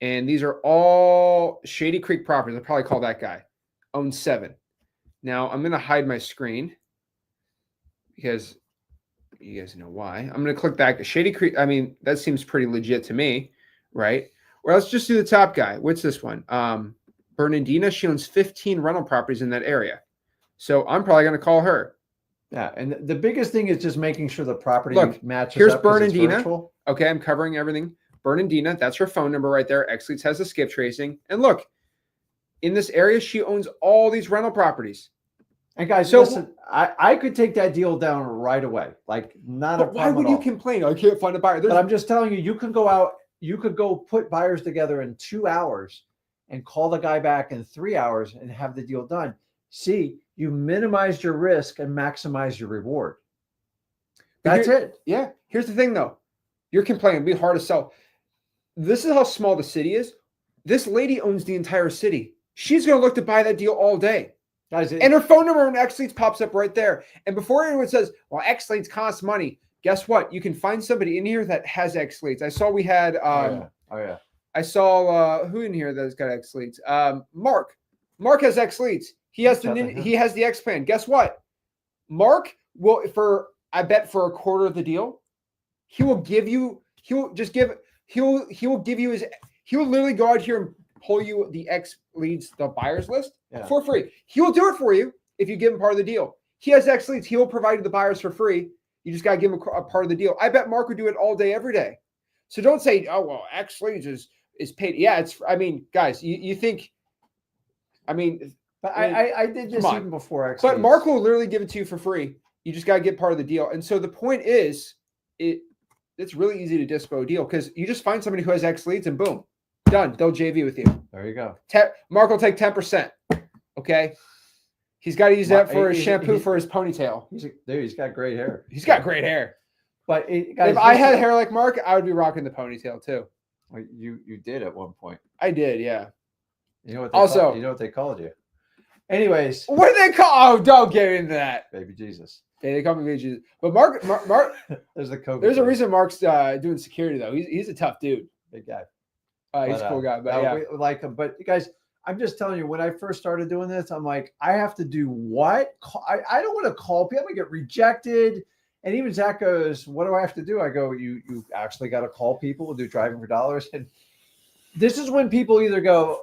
And these are all Shady Creek properties. I'll probably call that guy. Owns 7. Now, I'm going to hide my screen because you guys know why. I'm going to click back. Shady Creek, I mean, that seems pretty legit to me, right? Or let's just do the top guy. What's this one? Bernardina. She owns 15 rental properties in that area. So I'm probably going to call her. Yeah, and the biggest thing is just making sure the property Look, matches here's up 'cause it's Bernardina. virtual. Okay, I'm covering everything. Bernardina, that's her phone number right there. XLeads has the skip tracing. And look, in this area, she owns all these rental properties. And guys, So- listen, I could take that deal down right away. Like, not a But why problem would at you all. complain? I can't find a buyer. But I'm just telling you, you can go out, you could go put buyers together in 2 hours and call the guy back in 3 hours and have the deal done. See, you minimized your risk and maximize your reward. But That's it. Yeah. Here's the thing, though. You're complaining. It'd be hard to sell. This is how small the city is. This lady owns the entire city. She's going to look to buy that deal all day. Guys, And her phone number on XLeads pops up right there. And before anyone says, well, XLeads costs money, guess what? You can find somebody in here that has XLeads. I saw we had, oh yeah. I saw who in here that's got XLeads? Mark. Mark has XLeads. He has he has the X plan. Guess what? Mark will I bet for a quarter of the deal, he will give you he will literally go out here and pull you the XLeads, the buyers list for free. He will do it for you if you give him part of the deal. He has XLeads. He will provide you the buyers for free. You just got to give him a part of the deal. I bet Mark would do it all day, every day. So don't say, oh, well, XLeads is paid. Yeah, I mean, guys, you think, I mean. But I did this even before XLeads. But Mark will literally give it to you for free. You just got to get part of the deal. And so the point is, it's really easy to dispo a deal because you just find somebody who has XLeads and boom, done. They'll JV with you. There you go. Mark will take 10%. Okay. He's got to use that for his shampoo for his ponytail. He's got great hair. He's got great hair. But guys, if I had hair like Mark, I would be rocking the ponytail too. You did at one point. I did, yeah. You know what? You know what they called you. Anyways, what do they call? Oh, don't get into that. Baby Jesus. Yeah, they call me Baby Jesus. But Mark, there's a reason Mark's doing security though. He's a tough dude. Big guy. He's a cool guy. But yeah, we like him. But guys, I'm just telling you, when I first started doing this, I'm like, I have to do what? I don't want to call people. I'm gonna get rejected. And even Zach goes, what do I have to do? I go, you actually got to call people, do driving for dollars. And this is when people either go,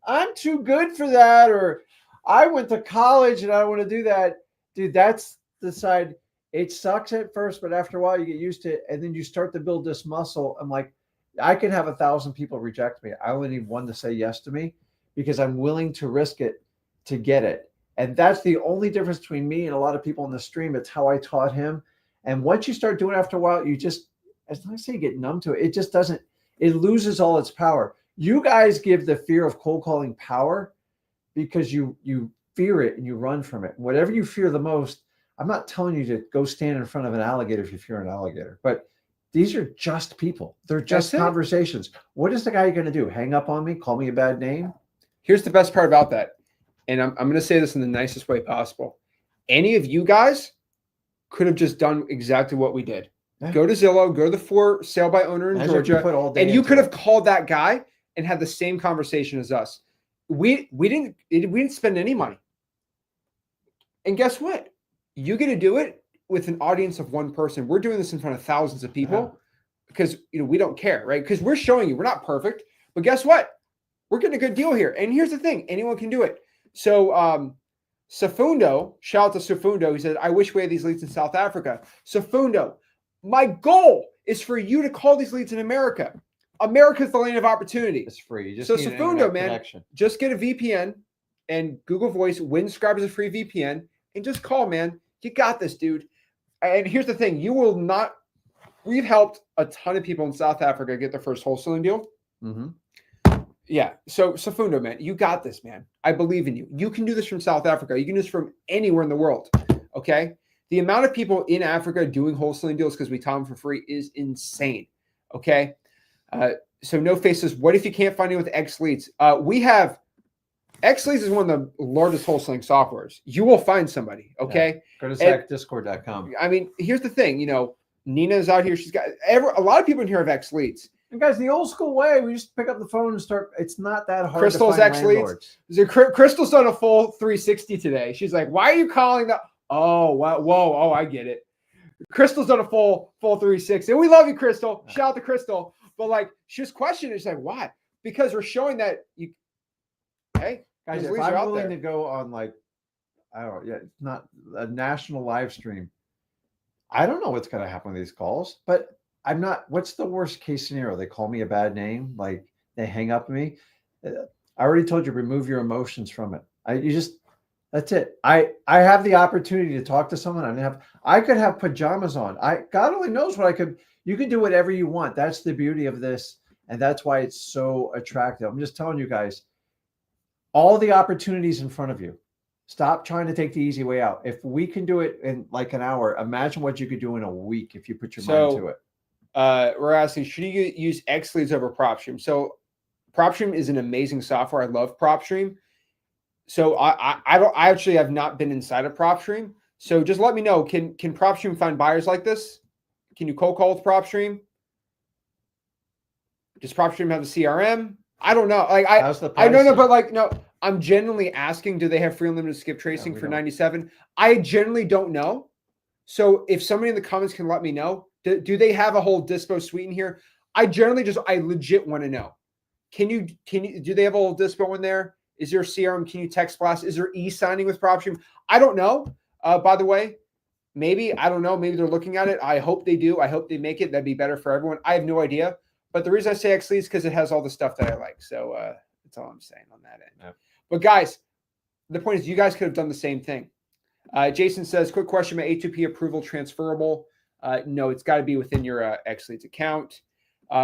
I'm too good for that, or I went to college and I don't want to do that. Dude, that's the side. It sucks at first, but after a while you get used to it, and then you start to build this muscle. I'm like, I can have 1,000 people reject me. I only need one to say yes to me because I'm willing to risk it to get it. And that's the only difference between me and a lot of people in the stream. It's how I taught him. And once you start doing it after a while, you just, as I say, get numb to it. It just doesn't, it loses all its power. You guys give the fear of cold calling power because you fear it and you run from it. Whatever you fear the most, I'm not telling you to go stand in front of an alligator if you fear an alligator, but these are just people. They're just conversations. What is the guy going to do? Hang up on me? Call me a bad name? Here's the best part about that. And I'm going to say this in the nicest way possible. Any of you guys could have just done exactly what we did. Yeah. Go to Zillow, go to the for sale by owner in Georgia, and you could have called that guy and had the same conversation as us. We didn't spend any money. And guess what? You get to do it with an audience of one person. We're doing this in front of thousands of people because we don't care, right? Because we're showing you we're not perfect, but guess what? We're getting a good deal here. And here's the thing: anyone can do it. So Safundo, shout out to Safundo. He said, "I wish we had these leads in South Africa." Safundo, my goal is for you to call these leads in America. America's the land of opportunity. It's free. You just so Safundo, man, just get a VPN and Google Voice. Windscribe is a free VPN, and just call, man. You got this, dude. And here's the thing: you will not. We've helped a ton of people in South Africa get their first wholesaling deal. Mm-hmm. Yeah. So Safundo, man, you got this, man. I believe in you. You can do this from South Africa. You can do this from anywhere in the world. Okay. The amount of people in Africa doing wholesaling deals because we taught them for free is insane. Okay. So no faces. What if you can't find it with XLeads? We have XLeads is one of the largest wholesaling softwares. You will find somebody, okay? Go to ZachDiscord.com. I mean, here's the thing, Nina's out here. She's got a lot of people in here have XLeads. And guys, the old school way, we just pick up the phone and start. It's not that hard. Crystal's to find XLeads. landlords. Crystal's done a full 360 today. She's like, why are you calling that? Oh, wow, whoa, oh, I get it. Crystal's done a full 360. And we love you, Crystal. Shout out to Crystal. But like, she was questioning. She's like, why? Because we're showing that hey, Guys, those if leads are I'm out willing there. to go on I don't know, it's not a national live stream. I don't know what's going to happen with these calls, but I'm not. What's the worst case scenario? They call me a bad name, like they hang up on me. I already told you, remove your emotions from it. That's it. I have the opportunity to talk to someone. I could have pajamas on. God only knows what I could. You can do whatever you want. That's the beauty of this, and that's why it's so attractive. I'm just telling you guys, all the opportunities in front of you. Stop trying to take the easy way out. If we can do it in like an hour, imagine what you could do in a week if you put your mind to it. We're asking, should you use XLeads over PropStream? So PropStream is an amazing software. I love PropStream. So I actually have not been inside of PropStream. So just let me know. Can PropStream find buyers like this? Can you cold call with PropStream? Does PropStream have a CRM? I don't know. Like I don't know, but like no, I'm genuinely asking, do they have free unlimited skip tracing for 97? I generally don't know. So if somebody in the comments can let me know, do they have a whole Dispo suite in here? I legit want to know. Do they have a whole Dispo in there? Is there a CRM? Can you text blast? Is there e-signing with PropStream? I don't know. By the way, maybe, I don't know. Maybe they're looking at it. I hope they do. I hope they make it. That'd be better for everyone. I have no idea. But the reason I say XLeads is because it has all the stuff that I like. So that's all I'm saying on that end. Yep. But guys, the point is you guys could have done the same thing. Jason says, quick question, my A2P approval transferable? No, it's got to be within your XLeads account.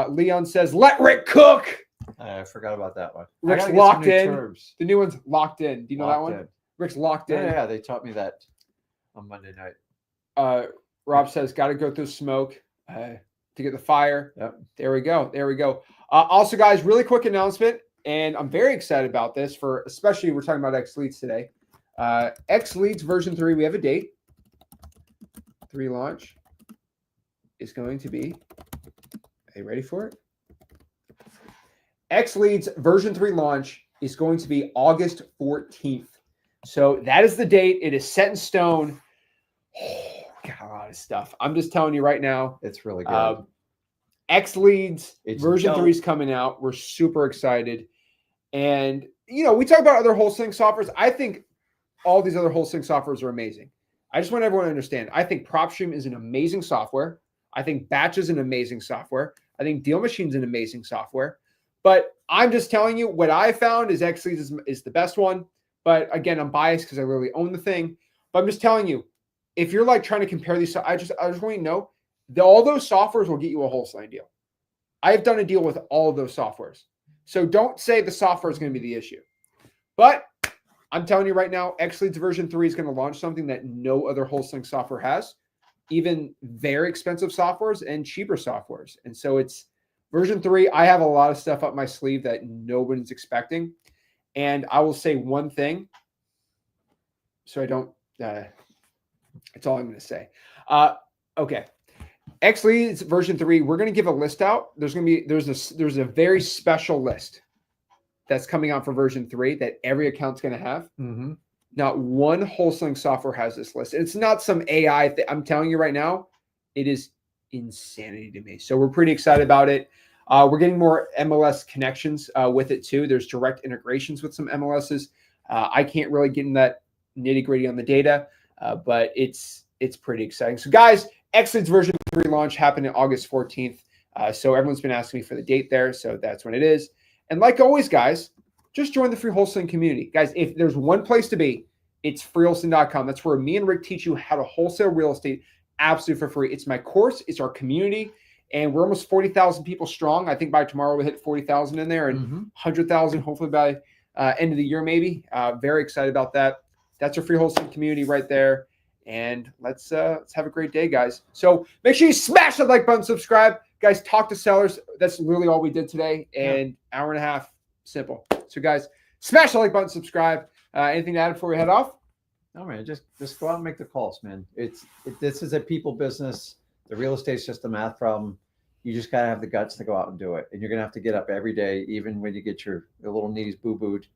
Leon says, let Rick cook. I forgot about that one. Rick's locked in. The new one's locked in. Do you know that one? Rick's locked in. Yeah, they taught me that on Monday night. Rob says, got to go through smoke to get the fire. Yep. There we go. Also, guys, really quick announcement, and I'm very excited about this especially we're talking about XLeads today. XLeads version 3, we have a date. 3 launch is going to be, are you ready for it? XLeads version 3 launch is going to be August 14th. So that is the date. It is set in stone. Oh, we got a lot of stuff. I'm just telling you right now. It's really good. XLeads version 3 is coming out. We're super excited. And, we talk about other wholesaling softwares. I think all these other wholesaling softwares are amazing. I just want everyone to understand. I think PropStream is an amazing software. I think Batch is an amazing software. I think Deal Machine is an amazing software. But I'm just telling you what I found is XLeads is the best one. But again, I'm biased because I literally own the thing. But I'm just telling you, if you're like trying to compare these, I just want you to know that all those softwares will get you a wholesaling deal. I've done a deal with all of those softwares. So don't say the software is going to be the issue. But I'm telling you right now, XLeads version 3 is going to launch something that no other wholesaling software has, even very expensive softwares and cheaper softwares. And so it's version 3. I have a lot of stuff up my sleeve that nobody's expecting. And I will say one thing, so I don't, that's all I'm going to say. Okay. XLeads version 3, we're going to give a list out. There's a very special list that's coming out for version 3 that every account's going to have. Mm-hmm. Not one wholesaling software has this list. It's not some AI thing. I'm telling you right now, it is insanity to me. So we're pretty excited about it. We're getting more MLS connections with it too. There's direct integrations with some MLSs. I can't really get in that nitty gritty on the data, but it's pretty exciting. So guys, XLeads version 3 launch happened on August 14th. So everyone's been asking me for the date there. So that's when it is. And like always, guys, just join the free wholesaling community. Guys, if there's one place to be, it's freewholesaling.com. That's where me and Rick teach you how to wholesale real estate absolutely for free. It's my course. It's our community. And we're almost 40,000 people strong. I think by tomorrow we'll hit 40,000 in there and 100,000 hopefully by end of the year maybe. Very excited about that. That's our free wholesaling community right there. And let's have a great day, guys. So make sure you smash that like button, subscribe. Guys, talk to sellers. That's literally all we did today. And hour and a half, simple. So guys, Smash the like button, subscribe. Anything to add before we head off? No, man, just go out and make the calls, man. This is a people business. The real estate's just a math problem. You just gotta have the guts to go out and do it. And you're gonna have to get up every day, even when you get your little knees boo-booed.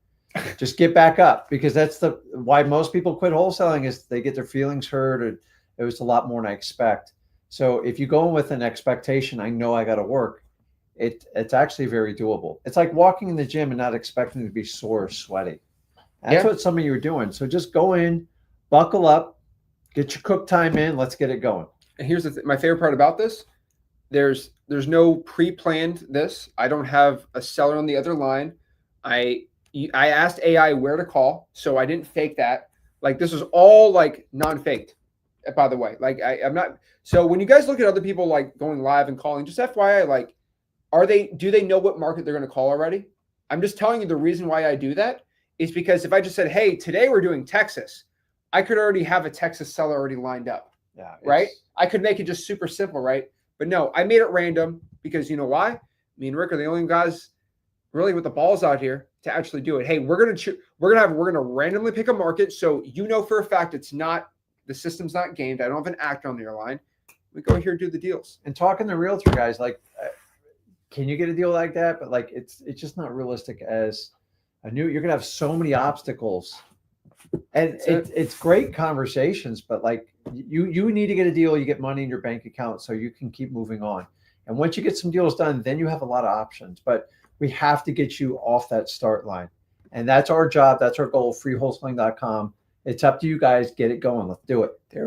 Just get back up, because that's why most people quit wholesaling, is they get their feelings hurt, or it was a lot more than I expect. So if you go in with an expectation, I know I got to work, it's actually very doable. It's like walking in the gym and not expecting to be sore or sweaty. That's what some of you are doing. So just go in, buckle up, get your cook time in. Let's get it going. And here's my favorite part about this. There's no pre-planned this. I don't have a seller on the other line. I asked AI where to call, so I didn't fake that. Like, this is all like non-faked, by the way. Like, I'm not. So when you guys look at other people like going live and calling, just FYI, like, do they know what market they're going to call already? I'm just telling you the reason why I do that is because if I just said, hey, today we're doing Texas, I could already have a Texas seller already lined up. Yeah. Right? I could make it just super simple, right? But no, I made it random because you know why? Me and Rick are the only guys really with the balls out here to actually do it. Hey, we're gonna randomly pick a market, so you know for a fact the system's not gamed. I don't have an actor on your line. We go here and do the deals. And talking to realtor guys, like, can you get a deal like that? But like, it's just not realistic. As a new, you're gonna have so many obstacles, and it's great conversations, but like, you need to get a deal. You get money in your bank account so you can keep moving on. And once you get some deals done, then you have a lot of options. But we have to get you off that start line, and that's our job. That's our goal. Freewholesaling.com. It's up to you guys. Get it going. Let's do it. There we go.